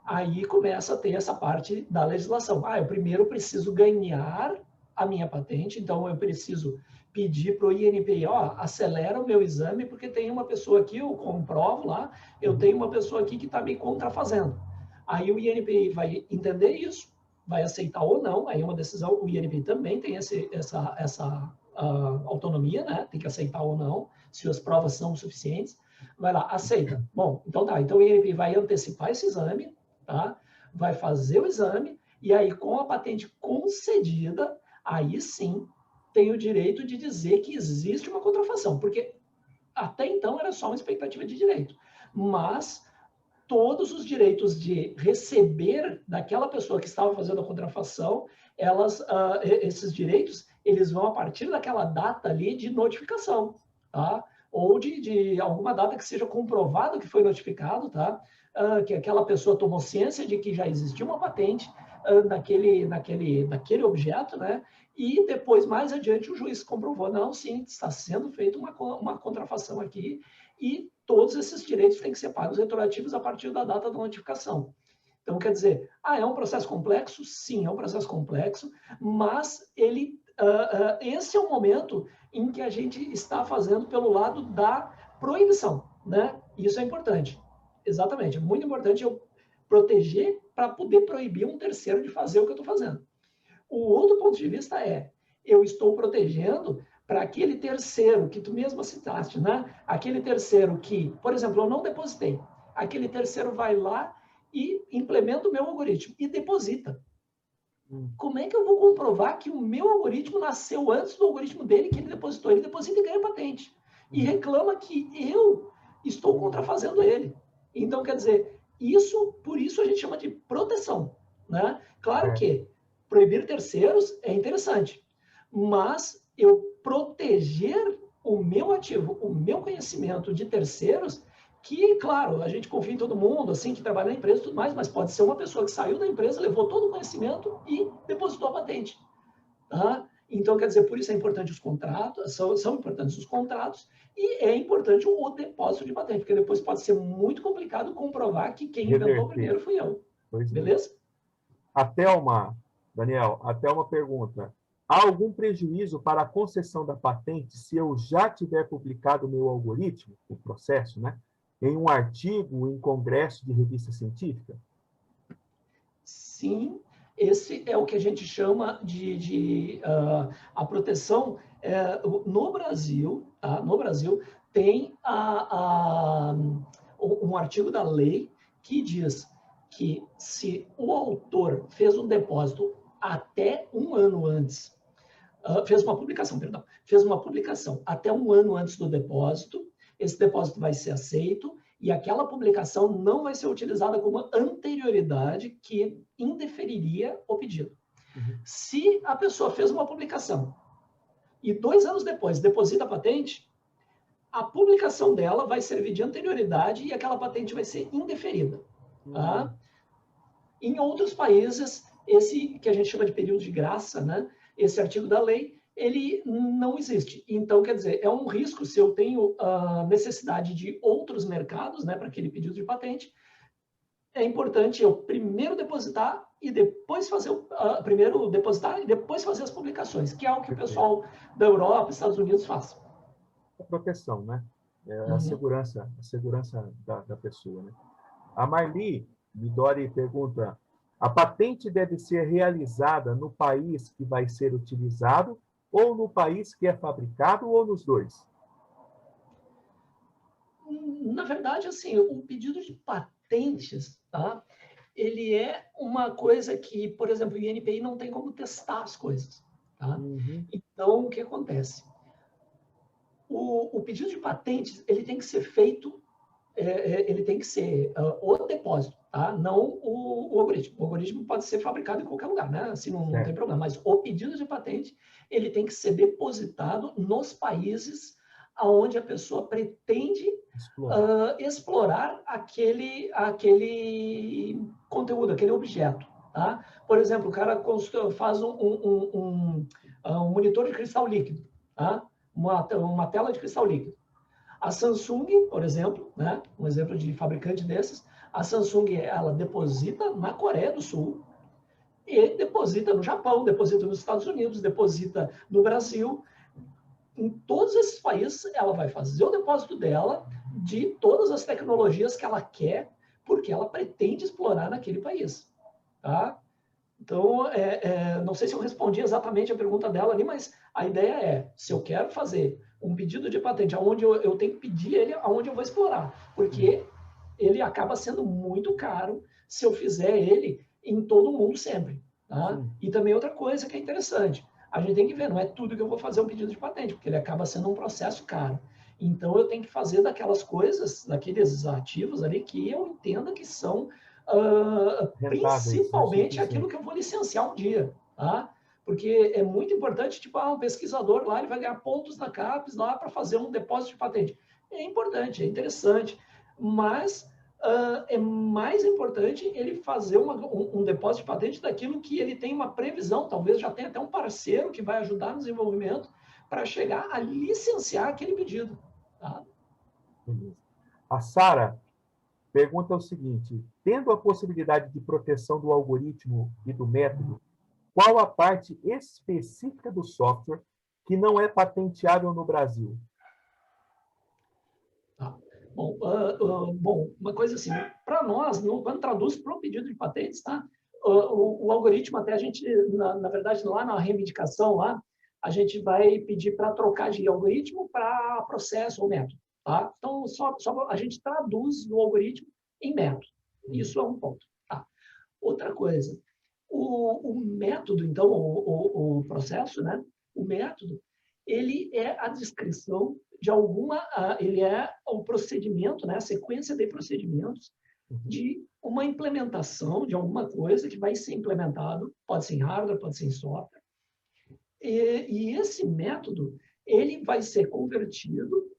Speaker 4: Aí começa a ter essa parte da legislação. Eu primeiro preciso ganhar a minha patente, então eu preciso pedir para o INPI, acelera o meu exame, porque tem uma pessoa aqui, eu comprovo lá, eu tenho uma pessoa aqui que está me contrafazendo. Aí o INPI vai entender isso, vai aceitar ou não, aí é uma decisão, o INPI também tem essa autonomia, né? Tem que aceitar ou não, se as provas são suficientes. Vai lá, aceita. Bom, então tá, então o INPI vai antecipar esse exame, tá? Vai fazer o exame, e aí com a patente concedida, aí sim tem o direito de dizer que existe uma contrafação, porque até então era só uma expectativa de direito, mas todos os direitos de receber daquela pessoa que estava fazendo a contrafação, esses direitos, eles vão a partir daquela data ali de notificação, tá? Ou de alguma data que seja comprovado que foi notificado, tá? Que aquela pessoa tomou ciência de que já existia uma patente naquele objeto, né? E depois, mais adiante, o juiz comprovou, não, sim, está sendo feita uma contrafação aqui e todos esses direitos têm que ser pagos retroativos a partir da data da notificação. Então, quer dizer, é um processo complexo? Sim, é um processo complexo, mas esse é o momento em que a gente está fazendo pelo lado da proibição, né? Isso é importante. Exatamente, é muito importante eu proteger para poder proibir um terceiro de fazer o que eu estou fazendo. O outro ponto de vista eu estou protegendo para aquele terceiro que tu mesmo citaste, né? Aquele terceiro que, por exemplo, eu não depositei. Aquele terceiro vai lá e implementa o meu algoritmo e deposita. Como é que eu vou comprovar que o meu algoritmo nasceu antes do algoritmo dele que ele depositou? Ele deposita e ganha patente. E reclama que eu estou contrafazendo ele. Então, quer dizer, por isso a gente chama de proteção, né? Claro que proibir terceiros é interessante, mas eu proteger o meu ativo, o meu conhecimento de terceiros, que, claro, a gente confia em todo mundo, assim, que trabalha na empresa e tudo mais, mas pode ser uma pessoa que saiu da empresa, levou todo o conhecimento e depositou a patente. Tá? Então, quer dizer, por isso é importante os contratos, são importantes os contratos, e é importante o depósito de patente, porque depois pode ser muito complicado comprovar que quem inventou primeiro fui eu. Beleza?
Speaker 1: Daniel, até uma pergunta. Há algum prejuízo para a concessão da patente se eu já tiver publicado o meu algoritmo, o processo, né, em um artigo, em congresso de revista científica?
Speaker 4: Sim, esse é o que a gente chama de a proteção. No Brasil, tá? No Brasil tem um artigo da lei que diz que se o autor fez um depósito até um ano antes, fez uma publicação até um ano antes do depósito, esse depósito vai ser aceito e aquela publicação não vai ser utilizada como anterioridade que indeferiria o pedido. Se a pessoa fez uma publicação e 2 anos depois deposita a patente, a publicação dela vai servir de anterioridade e aquela patente vai ser indeferida. Tá? Em outros países, esse que a gente chama de período de graça, né? Esse artigo da lei, ele não existe. Então, quer dizer, é um risco se eu tenho a necessidade de outros mercados, né, para aquele pedido de patente. É importante eu primeiro depositar e depois fazer primeiro depositar e depois fazer as publicações, que é o que o pessoal da Europa, Estados Unidos faz.
Speaker 1: A proteção, né? A segurança da pessoa, né? A Marli Midori pergunta: a patente deve ser realizada no país que vai ser utilizado ou no país que é fabricado ou nos dois?
Speaker 4: Na verdade, assim, o pedido de patentes, tá? Ele é uma coisa que, por exemplo, o INPI não tem como testar as coisas, tá? Então, o que acontece? O pedido de patentes, ele tem que ser feito, ele tem que ser o depósito, tá? Não o algoritmo. O algoritmo pode ser fabricado em qualquer lugar, né? Assim, não tem problema. Mas o pedido de patente, ele tem que ser depositado nos países onde a pessoa pretende explorar aquele conteúdo, aquele objeto. Tá? Por exemplo, o cara faz um monitor de cristal líquido, tá? Uma tela de cristal líquido. A Samsung, por exemplo, né? Um exemplo de fabricante desses, a Samsung ela deposita na Coreia do Sul e deposita no Japão, deposita nos Estados Unidos, deposita no Brasil. Em todos esses países, ela vai fazer o depósito dela de todas as tecnologias que ela quer, porque ela pretende explorar naquele país. Tá? Então, não sei se eu respondi exatamente a pergunta dela ali, mas a ideia é, se eu quero fazer um pedido de patente, onde eu tenho que pedir ele aonde eu vou explorar, porque ele acaba sendo muito caro se eu fizer ele em todo mundo sempre. Tá? E também outra coisa que é interessante, a gente tem que ver, não é tudo que eu vou fazer um pedido de patente, porque ele acaba sendo um processo caro. Então, eu tenho que fazer daquelas coisas, daqueles ativos ali que eu entenda que são principalmente aquilo que eu vou licenciar um dia, tá? Porque é muito importante, tipo, um pesquisador lá, ele vai ganhar pontos na CAPES lá para fazer um depósito de patente. É importante, é interessante, mas é mais importante ele fazer um depósito de patente daquilo que ele tem uma previsão, talvez já tenha até um parceiro que vai ajudar no desenvolvimento para chegar a licenciar aquele pedido. Tá?
Speaker 1: A Sara pergunta o seguinte: tendo a possibilidade de proteção do algoritmo e do método, qual a parte específica do software que não é patenteável no Brasil?
Speaker 4: Tá. Bom, uma coisa assim, para nós, quando traduz para um pedido de patentes, tá? O algoritmo, até a gente, na verdade, lá na reivindicação, lá, a gente vai pedir para trocar de algoritmo para processo ou método. Tá? Então, só a gente traduz o algoritmo em método. Isso é um ponto. Tá? Outra coisa, o método, então, o processo, né? O método, ele é a descrição de ele é o procedimento, né? A sequência de procedimentos de uma implementação de alguma coisa que vai ser implementado, pode ser em hardware, pode ser em software. E esse método, ele vai ser convertido,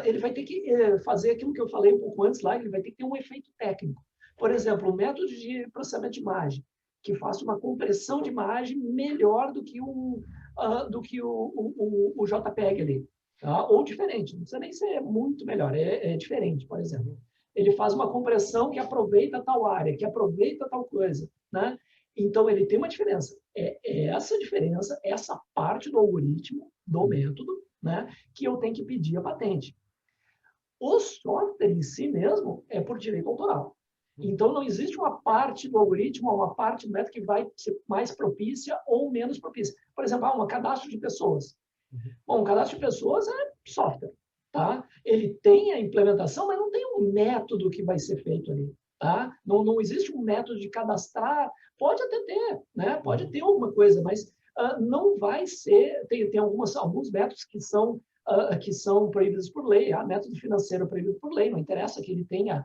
Speaker 4: ele vai ter que fazer aquilo que eu falei um pouco antes lá, ele vai ter que ter um efeito técnico. Por exemplo, o método de processamento de imagem, que faça uma compressão de imagem melhor do que o JPEG ali. Tá? Ou diferente, não precisa nem ser muito melhor, é diferente, por exemplo. Ele faz uma compressão que aproveita tal área, que aproveita tal coisa. Né? Então, ele tem uma diferença. É essa diferença, essa parte do algoritmo, do método, né, que eu tenho que pedir a patente. O software em si mesmo é por direito autoral. Então, não existe uma parte do algoritmo ou uma parte do método que vai ser mais propícia ou menos propícia. Por exemplo, um cadastro de pessoas. Bom, um cadastro de pessoas é software. Tá? Ele tem a implementação, mas não tem um método que vai ser feito ali. Tá? Não existe um método de cadastrar. Pode até ter, né? Pode ter alguma coisa, mas não vai ser... Tem alguns métodos que são proibidos por lei. Método financeiro proibido por lei. Não interessa que ele tenha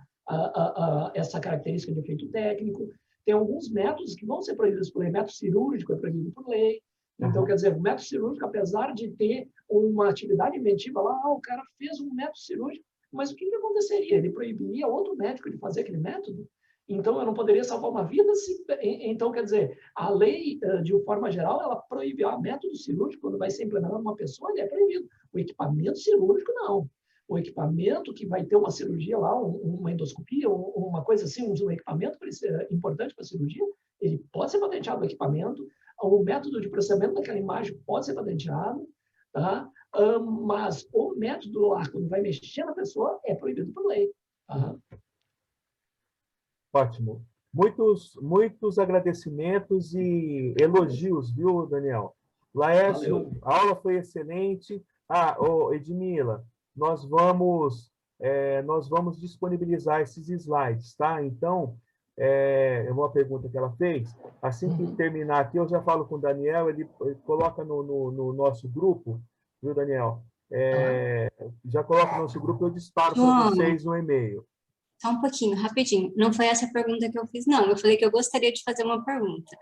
Speaker 4: essa característica de efeito técnico. Tem alguns métodos que vão ser proibidos por lei. Método cirúrgico é proibido por lei. Então, quer dizer, o método cirúrgico, apesar de ter uma atividade inventiva lá, o cara fez um método cirúrgico, mas o que aconteceria? Ele proibiria outro médico de fazer aquele método? Então, eu não poderia salvar uma vida. Então, quer dizer, a lei, de forma geral, ela proíbe o método cirúrgico, quando vai ser implementado numa pessoa, ele é proibido. O equipamento cirúrgico, não. O equipamento que vai ter uma cirurgia lá, uma endoscopia, uma coisa assim, um equipamento importante para a cirurgia, ele pode ser patenteado o equipamento, o método de processamento daquela imagem pode ser patenteado, tá? Mas o método lá, quando vai mexer na pessoa, é proibido por lei. Tá?
Speaker 1: Ótimo. Muitos agradecimentos e elogios, viu, Daniel? Laércio,
Speaker 4: Valeu.
Speaker 1: a aula foi excelente. Edmila, nós vamos disponibilizar esses slides, tá? Então, uma pergunta que ela fez, assim que terminar aqui, eu já falo com o Daniel, ele coloca no nosso grupo, viu, Daniel? Já coloca no nosso grupo, eu disparo para vocês um e-mail.
Speaker 6: Só um pouquinho, rapidinho. Não foi essa a pergunta que eu fiz, não. Eu falei que eu gostaria de fazer uma pergunta.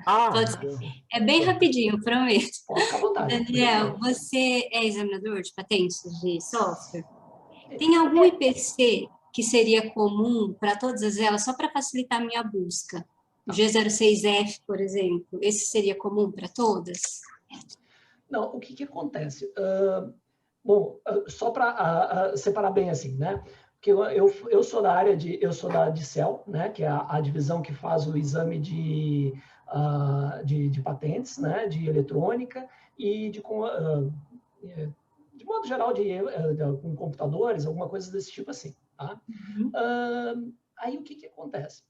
Speaker 6: É bem rapidinho, prometo.
Speaker 4: Pode ficar à vontade.
Speaker 6: Daniel, você é examinador de patentes de software? Tem algum IPC que seria comum para todas elas, só para facilitar a minha busca? O G06F, por exemplo, esse seria comum para todas?
Speaker 4: Não, o que acontece? Bom, só para separar bem assim, né? Porque eu sou da área eu sou da DICEL, né? Que é a divisão que faz o exame de patentes, né? De eletrônica e de modo geral com computadores, alguma coisa desse tipo assim, tá? Aí o que acontece?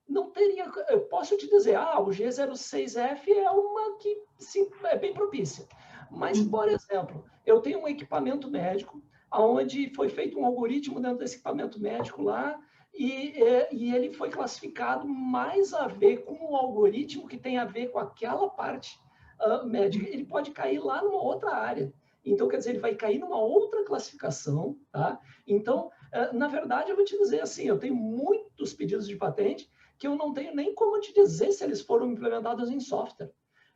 Speaker 4: Não teria, eu posso te dizer, o G06F é uma que sim, é bem propícia. Mas, por exemplo, eu tenho um equipamento médico onde foi feito um algoritmo dentro desse equipamento médico lá e ele foi classificado mais a ver com o algoritmo que tem a ver com aquela parte médica. Ele pode cair lá numa outra área. Então, quer dizer, ele vai cair numa outra classificação, tá? Então, na verdade, eu vou te dizer assim, eu tenho muitos pedidos de patente que eu não tenho nem como te dizer se eles foram implementados em software.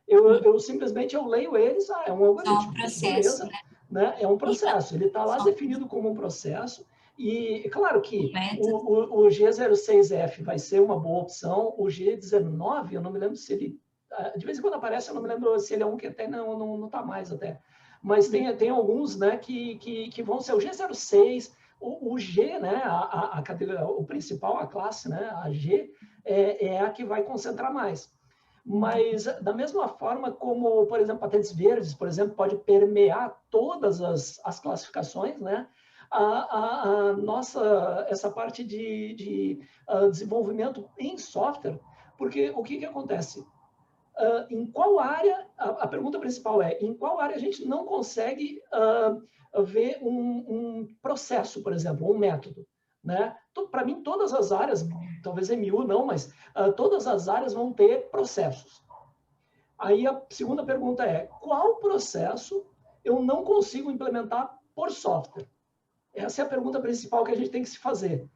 Speaker 4: Eu simplesmente leio eles, é um algoritmo.
Speaker 6: É um processo,
Speaker 4: né? É um processo, ele está lá definido como um processo, e claro que o G06F vai ser uma boa opção, o G19, eu não me lembro se ele, de vez em quando aparece, eu não me lembro se ele é um que até não está mais até, mas tem alguns, né, que vão ser o G06, o G, né, a cadeira, o principal, a classe, né, a G, é a que vai concentrar mais. Mas, da mesma forma como, por exemplo, patentes verdes, por exemplo, pode permear todas as classificações, né? Essa parte de desenvolvimento em software, porque o que acontece? Em qual área, a pergunta principal é, em qual área a gente não consegue ver um processo, por exemplo, um método, né? Para mim, todas as áreas, talvez MU não, mas todas as áreas vão ter processos. Aí a segunda pergunta é, qual processo eu não consigo implementar por software? Essa é a pergunta principal que a gente tem que se fazer.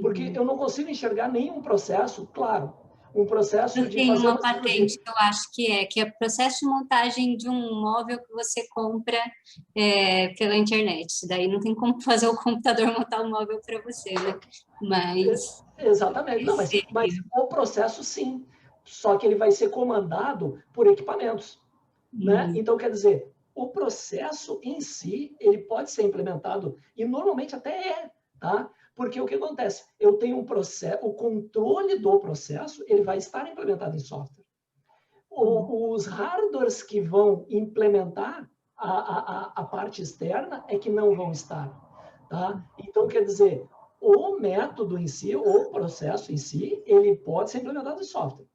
Speaker 4: Porque eu não consigo enxergar nenhum processo, claro, um processo de
Speaker 6: fazer uma patente que eu acho que é processo de montagem de um móvel que você compra pela internet. Daí não tem como fazer o computador montar um móvel para você, né? Mas...
Speaker 4: Exatamente. Não, mas o processo, sim. Só que ele vai ser comandado por equipamentos. Né? Então, quer dizer, o processo em si, ele pode ser implementado, e normalmente até tá? Porque o que acontece? Eu tenho um processo, o controle do processo, ele vai estar implementado em software. Os hardwares que vão implementar a parte externa é que não vão estar. Tá? Então, quer dizer, o método em si, o processo em si, ele pode ser implementado em software.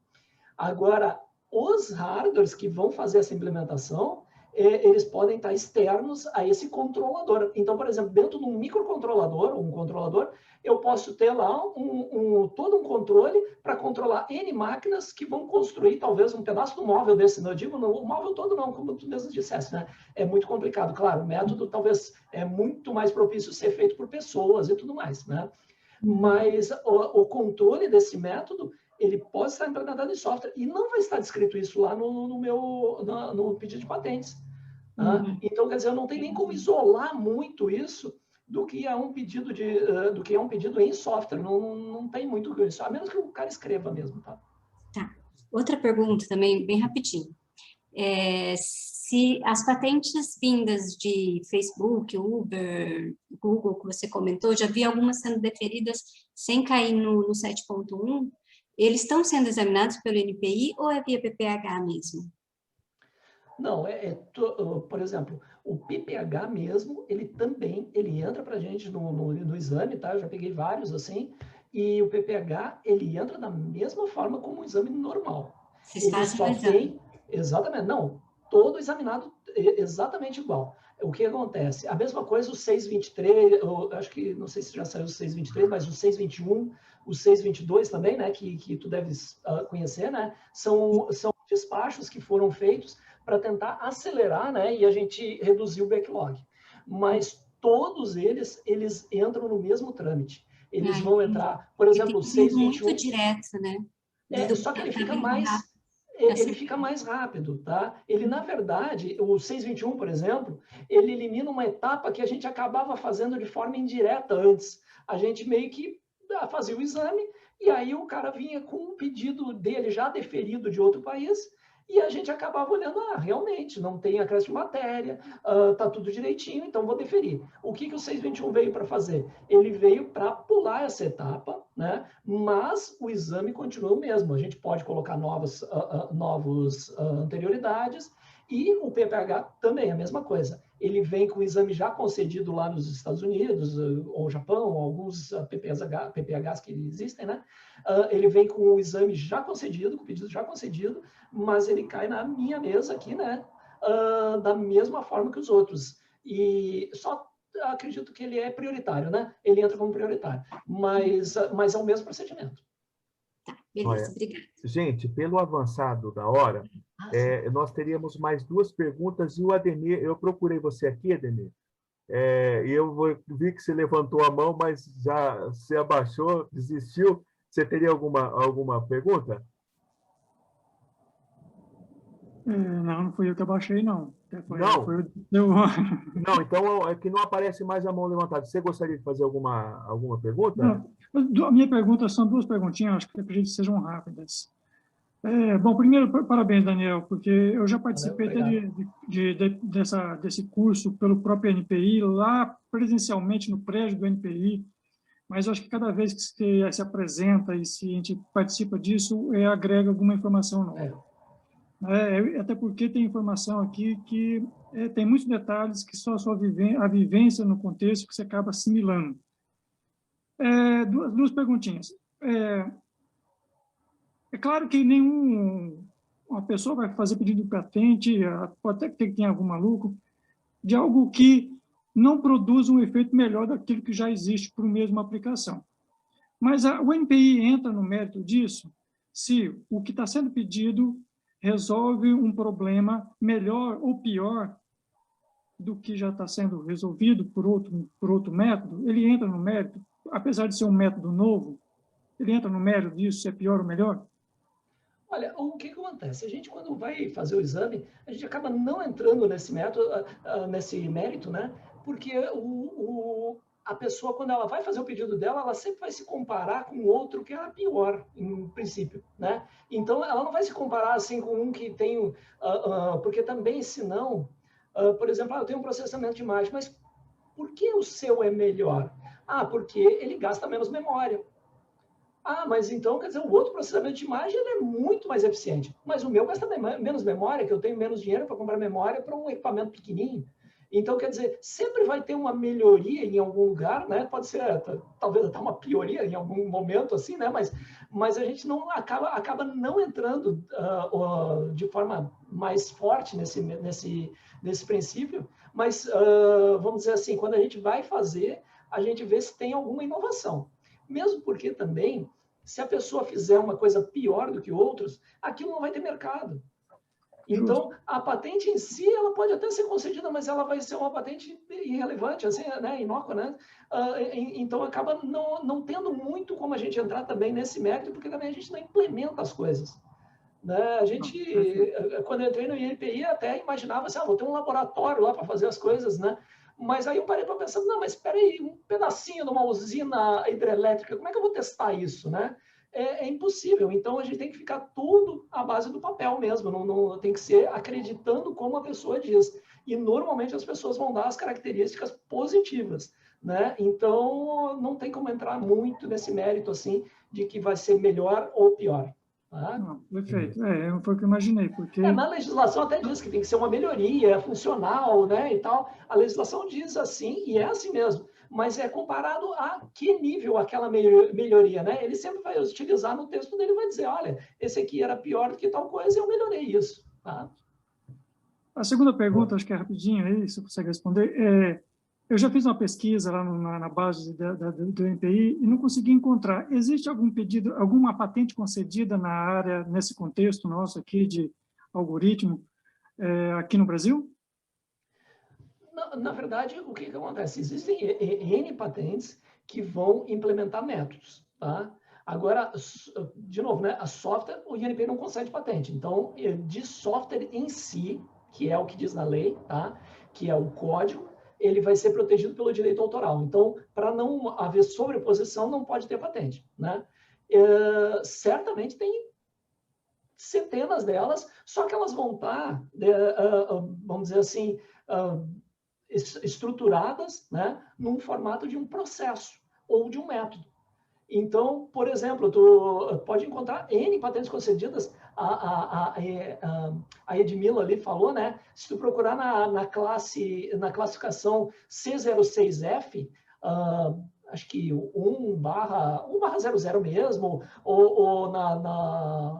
Speaker 4: Agora, os hardwares que vão fazer essa implementação, eles podem estar externos a esse controlador. Então, por exemplo, dentro de um microcontrolador, um controlador, eu posso ter lá todo um controle para controlar N máquinas que vão construir talvez um pedaço do móvel desse. Não, eu digo, o móvel todo não, como tu mesmo disseste, né? É muito complicado. Claro, o método talvez é muito mais propício a ser feito por pessoas e tudo mais, né? Mas o controle desse método, ele pode estar implementado em software e não vai estar descrito isso lá no pedido de patentes. Tá? Então, quer dizer, eu não tenho nem como isolar muito isso do que é um pedido em software. Não tem muito isso, a menos que o cara escreva mesmo, tá?
Speaker 6: Tá. Outra pergunta também, bem rapidinho. Se as patentes vindas de Facebook, Uber, Google, que você comentou, já vi algumas sendo deferidas sem cair no 7.1, eles estão sendo examinados pelo NPI ou é via PPH mesmo?
Speaker 4: Não, por exemplo, o PPH mesmo, ele entra para a gente no exame, tá? Eu já peguei vários assim, e o PPH, ele entra da mesma forma como o exame normal.
Speaker 6: Vocês fazem o exame?
Speaker 4: Exatamente, não, todo examinado exatamente igual. O que acontece? A mesma coisa o 623, eu acho que, não sei se já saiu o 623, mas o 621, o 622 também, né, que tu deves conhecer, né, são despachos que foram feitos para tentar acelerar, né, e a gente reduzir o backlog. Mas todos eles entram no mesmo trâmite. Eles vão entrar, por exemplo, o 621...
Speaker 6: muito direto, né?
Speaker 4: Só que ele fica mais rápido, tá? Ele, na verdade, o 621, por exemplo, ele elimina uma etapa que a gente acabava fazendo de forma indireta antes. A gente meio que fazia o exame e aí o cara vinha com um pedido dele já deferido de outro país e a gente acabava olhando, realmente, não tem acréscimo de matéria, tá tudo direitinho, então vou deferir. O que o 621 veio para fazer? Ele veio para pular essa etapa, né? Mas o exame continua o mesmo. A gente pode colocar novas anterioridades e o PPH também, a mesma coisa. Ele vem com o exame já concedido lá nos Estados Unidos, ou Japão, ou alguns PPHs que existem, né? Ele vem com o exame já concedido, com o pedido já concedido, mas ele cai na minha mesa aqui, né? Da mesma forma que os outros. E só acredito que ele é prioritário, né? Ele entra como prioritário, mas é o mesmo procedimento.
Speaker 6: Tá, beleza, obrigada.
Speaker 1: Gente, pelo avançado da hora, nós teríamos mais 2 perguntas e o Ademir, eu procurei você aqui, Ademir, e eu vi que você levantou a mão, mas já se abaixou, desistiu. Você teria alguma pergunta?
Speaker 7: Não fui eu que abaixei, não.
Speaker 1: Não? Não, então é que não aparece mais a mão levantada. Você gostaria de fazer alguma pergunta?
Speaker 7: Não. A minha pergunta são 2 perguntinhas, acho que acredito que sejam rápidas. Bom, primeiro, parabéns, Daniel, porque eu já participei desse curso pelo próprio NPI, lá presencialmente no prédio do NPI, mas acho que cada vez que se apresenta e se a gente participa disso, agrega alguma informação nova. Até porque tem informação aqui que tem muitos detalhes que só a vivência no contexto que você acaba assimilando. 2 perguntinhas. É claro que uma pessoa vai fazer pedido de patente, pode até que tenha algum maluco, de algo que não produz um efeito melhor daquilo que já existe para a mesma aplicação. Mas o NPI entra no mérito disso se o que está sendo pedido resolve um problema melhor ou pior do que já está sendo resolvido por outro método. Ele entra no mérito, apesar de ser um método novo, ele entra no mérito disso, se é pior ou melhor?
Speaker 4: Olha, o que acontece? A gente, quando vai fazer o exame, a gente acaba não entrando nesse mérito, né? Porque a pessoa, quando ela vai fazer o pedido dela, ela sempre vai se comparar com outro que era pior, em princípio, né? Então, ela não vai se comparar assim com um que tem... porque também, senão... por exemplo, eu tenho um processamento de imagem, mas por que o seu é melhor? Porque ele gasta menos memória. Mas então, quer dizer, o outro processamento de imagem ele é muito mais eficiente. Mas o meu gasta menos memória, que eu tenho menos dinheiro para comprar memória para um equipamento pequenininho. Então, quer dizer, sempre vai ter uma melhoria em algum lugar, né? Pode ser, talvez até uma pioria em algum momento, assim, né? Mas a gente não acaba não entrando de forma mais forte nesse princípio. Mas, vamos dizer assim, quando a gente vai fazer, a gente vê se tem alguma inovação. Mesmo porque também, se a pessoa fizer uma coisa pior do que outros, aquilo não vai ter mercado. Então, a patente em si, ela pode até ser concedida, mas ela vai ser uma patente irrelevante, assim, né, inócua, né? Então, acaba não tendo muito como a gente entrar também nesse mérito, porque também a gente não implementa as coisas. Né? A gente, quando eu entrei no INPI, até imaginava assim, vou ter um laboratório lá para fazer as coisas, né? Mas aí eu parei para pensar, não, mas espera aí, um pedacinho de uma usina hidrelétrica, como é que eu vou testar isso, né? É impossível. Então, a gente tem que ficar tudo à base do papel mesmo, não tem que ser acreditando como a pessoa diz. E, normalmente, as pessoas vão dar as características positivas, né? Então, não tem como entrar muito nesse mérito, assim, de que vai ser melhor ou pior. Tá?
Speaker 7: Não, perfeito. Foi o que eu imaginei, porque...
Speaker 4: Na legislação até diz que tem que ser uma melhoria funcional, né, e tal. A legislação diz assim, e é assim mesmo. Mas é comparado a que nível aquela melhoria, né? Ele sempre vai utilizar no texto dele, vai dizer, olha, esse aqui era pior do que tal coisa, eu melhorei isso, tá?
Speaker 7: A segunda pergunta, acho que é rapidinho aí, se você consegue responder. Eu já fiz uma pesquisa lá na base do MPI e não consegui encontrar. Existe algum pedido, alguma patente concedida na área, nesse contexto nosso aqui de algoritmo, aqui no Brasil?
Speaker 4: Na verdade, o que acontece? Existem N patentes que vão implementar métodos, tá? Agora, de novo, né, a software, o INPI não concede patente. Então, de software em si, que é o que diz na lei, tá? Que é o código, ele vai ser protegido pelo direito autoral. Então, para não haver sobreposição, não pode ter patente, né? Certamente tem centenas delas, só que elas vão estar, vamos dizer assim, estruturadas, né, num formato de um processo ou de um método. Então, por exemplo, tu pode encontrar N patentes concedidas. A Edmila ali falou, né? Se tu procurar na classificação C06F, acho que 1/00 mesmo, ou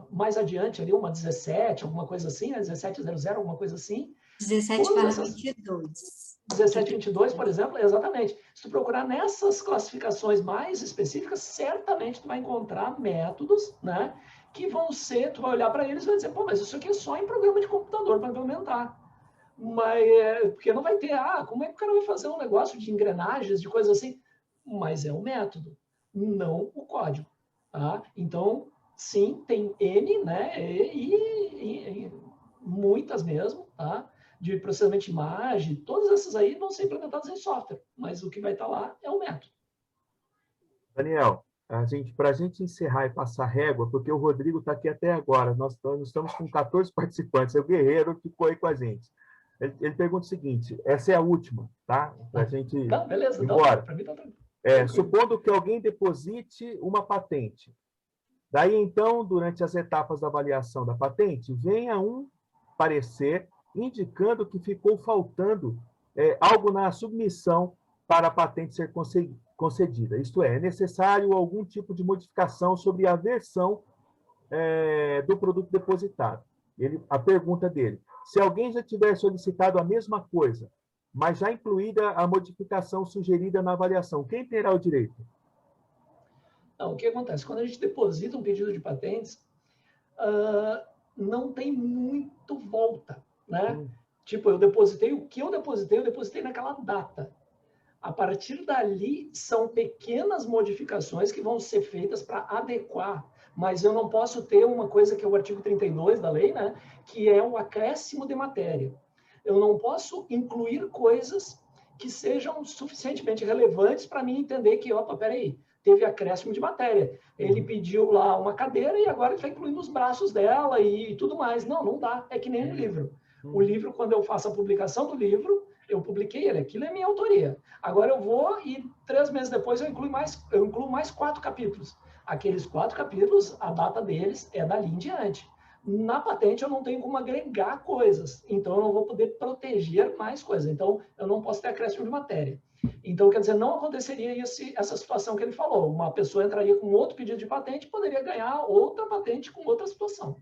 Speaker 4: mais adiante ali, uma 17, alguma coisa assim, né? 1700, alguma coisa assim.
Speaker 6: 17/22.
Speaker 4: 1722, por exemplo, exatamente. Se tu procurar nessas classificações mais específicas, certamente tu vai encontrar métodos, né, que vão ser, tu vai olhar para eles e vai dizer, pô, mas isso aqui é só em programa de computador para implementar. Mas, porque não vai ter, como é que o cara vai fazer um negócio de engrenagens, de coisas assim? Mas é o método, não o código. Tá? Então, sim, tem N, né, e muitas mesmo, tá? De processamento de imagem, todas essas aí vão ser implementadas em software, mas o que vai estar lá é o método.
Speaker 1: Daniel, para a gente encerrar e passar régua, porque o Rodrigo está aqui até agora, nós estamos com 14 participantes, é o Guerreiro que ficou aí com a gente. Ele pergunta o seguinte, essa é a última, tá? Para a gente ir embora.
Speaker 4: Para mim tá tranquilo.
Speaker 1: Supondo que alguém deposite uma patente, daí então, durante as etapas da avaliação da patente, venha um parecer indicando que ficou faltando algo na submissão para a patente ser concedida. Isto é necessário algum tipo de modificação sobre a versão do produto depositado. A pergunta dele, se alguém já tiver solicitado a mesma coisa, mas já incluída a modificação sugerida na avaliação, quem terá o direito?
Speaker 4: Não, o que acontece? Quando a gente deposita um pedido de patentes, não tem muito volta, né? Tipo, eu depositei eu depositei naquela data. A partir dali, são pequenas modificações que vão ser feitas para adequar, mas eu não posso ter uma coisa que é o artigo 32 da lei, né? Que é o acréscimo de matéria. Eu não posso incluir coisas que sejam suficientemente relevantes para mim entender que, opa, peraí, teve acréscimo de matéria. Ele pediu lá uma cadeira e agora ele está incluindo os braços dela e tudo mais. Não dá. É que nem um livro. O livro, quando eu faço a publicação do livro, eu publiquei ele, aquilo é minha autoria. Agora eu vou e 3 meses depois eu incluo mais 4 capítulos. Aqueles 4 capítulos, a data deles é dali em diante. Na patente eu não tenho como agregar coisas, então eu não vou poder proteger mais coisas. Então eu não posso ter acréscimo de matéria. Então, quer dizer, não aconteceria essa situação que ele falou. Uma pessoa entraria com outro pedido de patente e poderia ganhar outra patente com outra situação.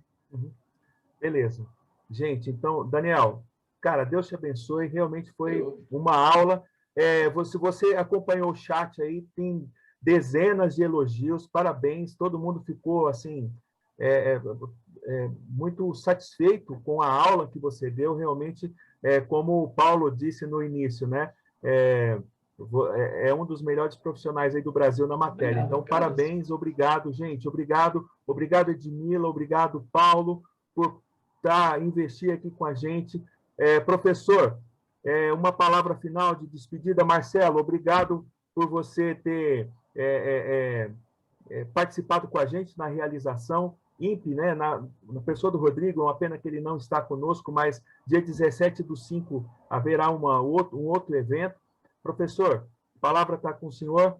Speaker 1: Beleza. Gente, então, Daniel, cara, Deus te abençoe. Realmente foi uma aula. Se você acompanhou o chat aí, tem dezenas de elogios. Parabéns. Todo mundo ficou, assim, muito satisfeito com a aula que você deu. Realmente, como o Paulo disse no início, né? É um dos melhores profissionais aí do Brasil na matéria. Então, parabéns, obrigado, gente. Obrigado, Edmila, obrigado, Paulo, por investir aqui com a gente. Professor, Uma palavra final de despedida. Marcelo, obrigado por você ter participado com a gente na realização. INPE, né, na pessoa do Rodrigo, uma pena que ele não está conosco, mas dia 17/5 haverá um outro evento. Professor, a palavra está com o senhor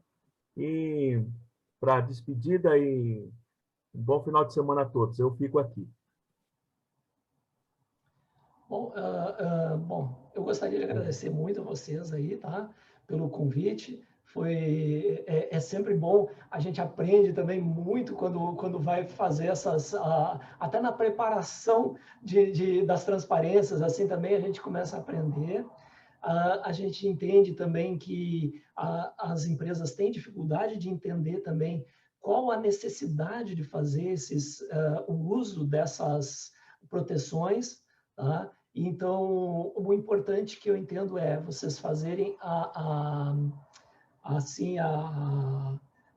Speaker 1: e para despedida e um bom final de semana a todos. Eu fico aqui.
Speaker 4: Bom, eu gostaria de agradecer muito a vocês aí, tá, pelo convite. É sempre bom, a gente aprende também muito quando vai fazer até na preparação das transparências, assim também a gente começa a aprender. A gente entende também que as empresas têm dificuldade de entender também qual a necessidade de fazer o uso dessas proteções, tá? Então, o importante que eu entendo é vocês fazerem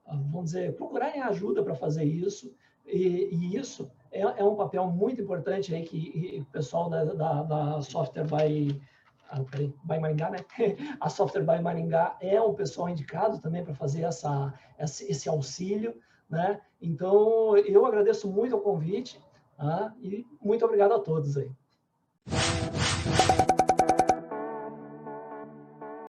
Speaker 4: vamos dizer, procurarem ajuda para fazer isso, e isso é um papel muito importante aí que o pessoal da Software by Maringá, né? A Software by Maringá é um pessoal indicado também para fazer esse auxílio, né? Então, eu agradeço muito o convite, tá? E muito obrigado a todos aí.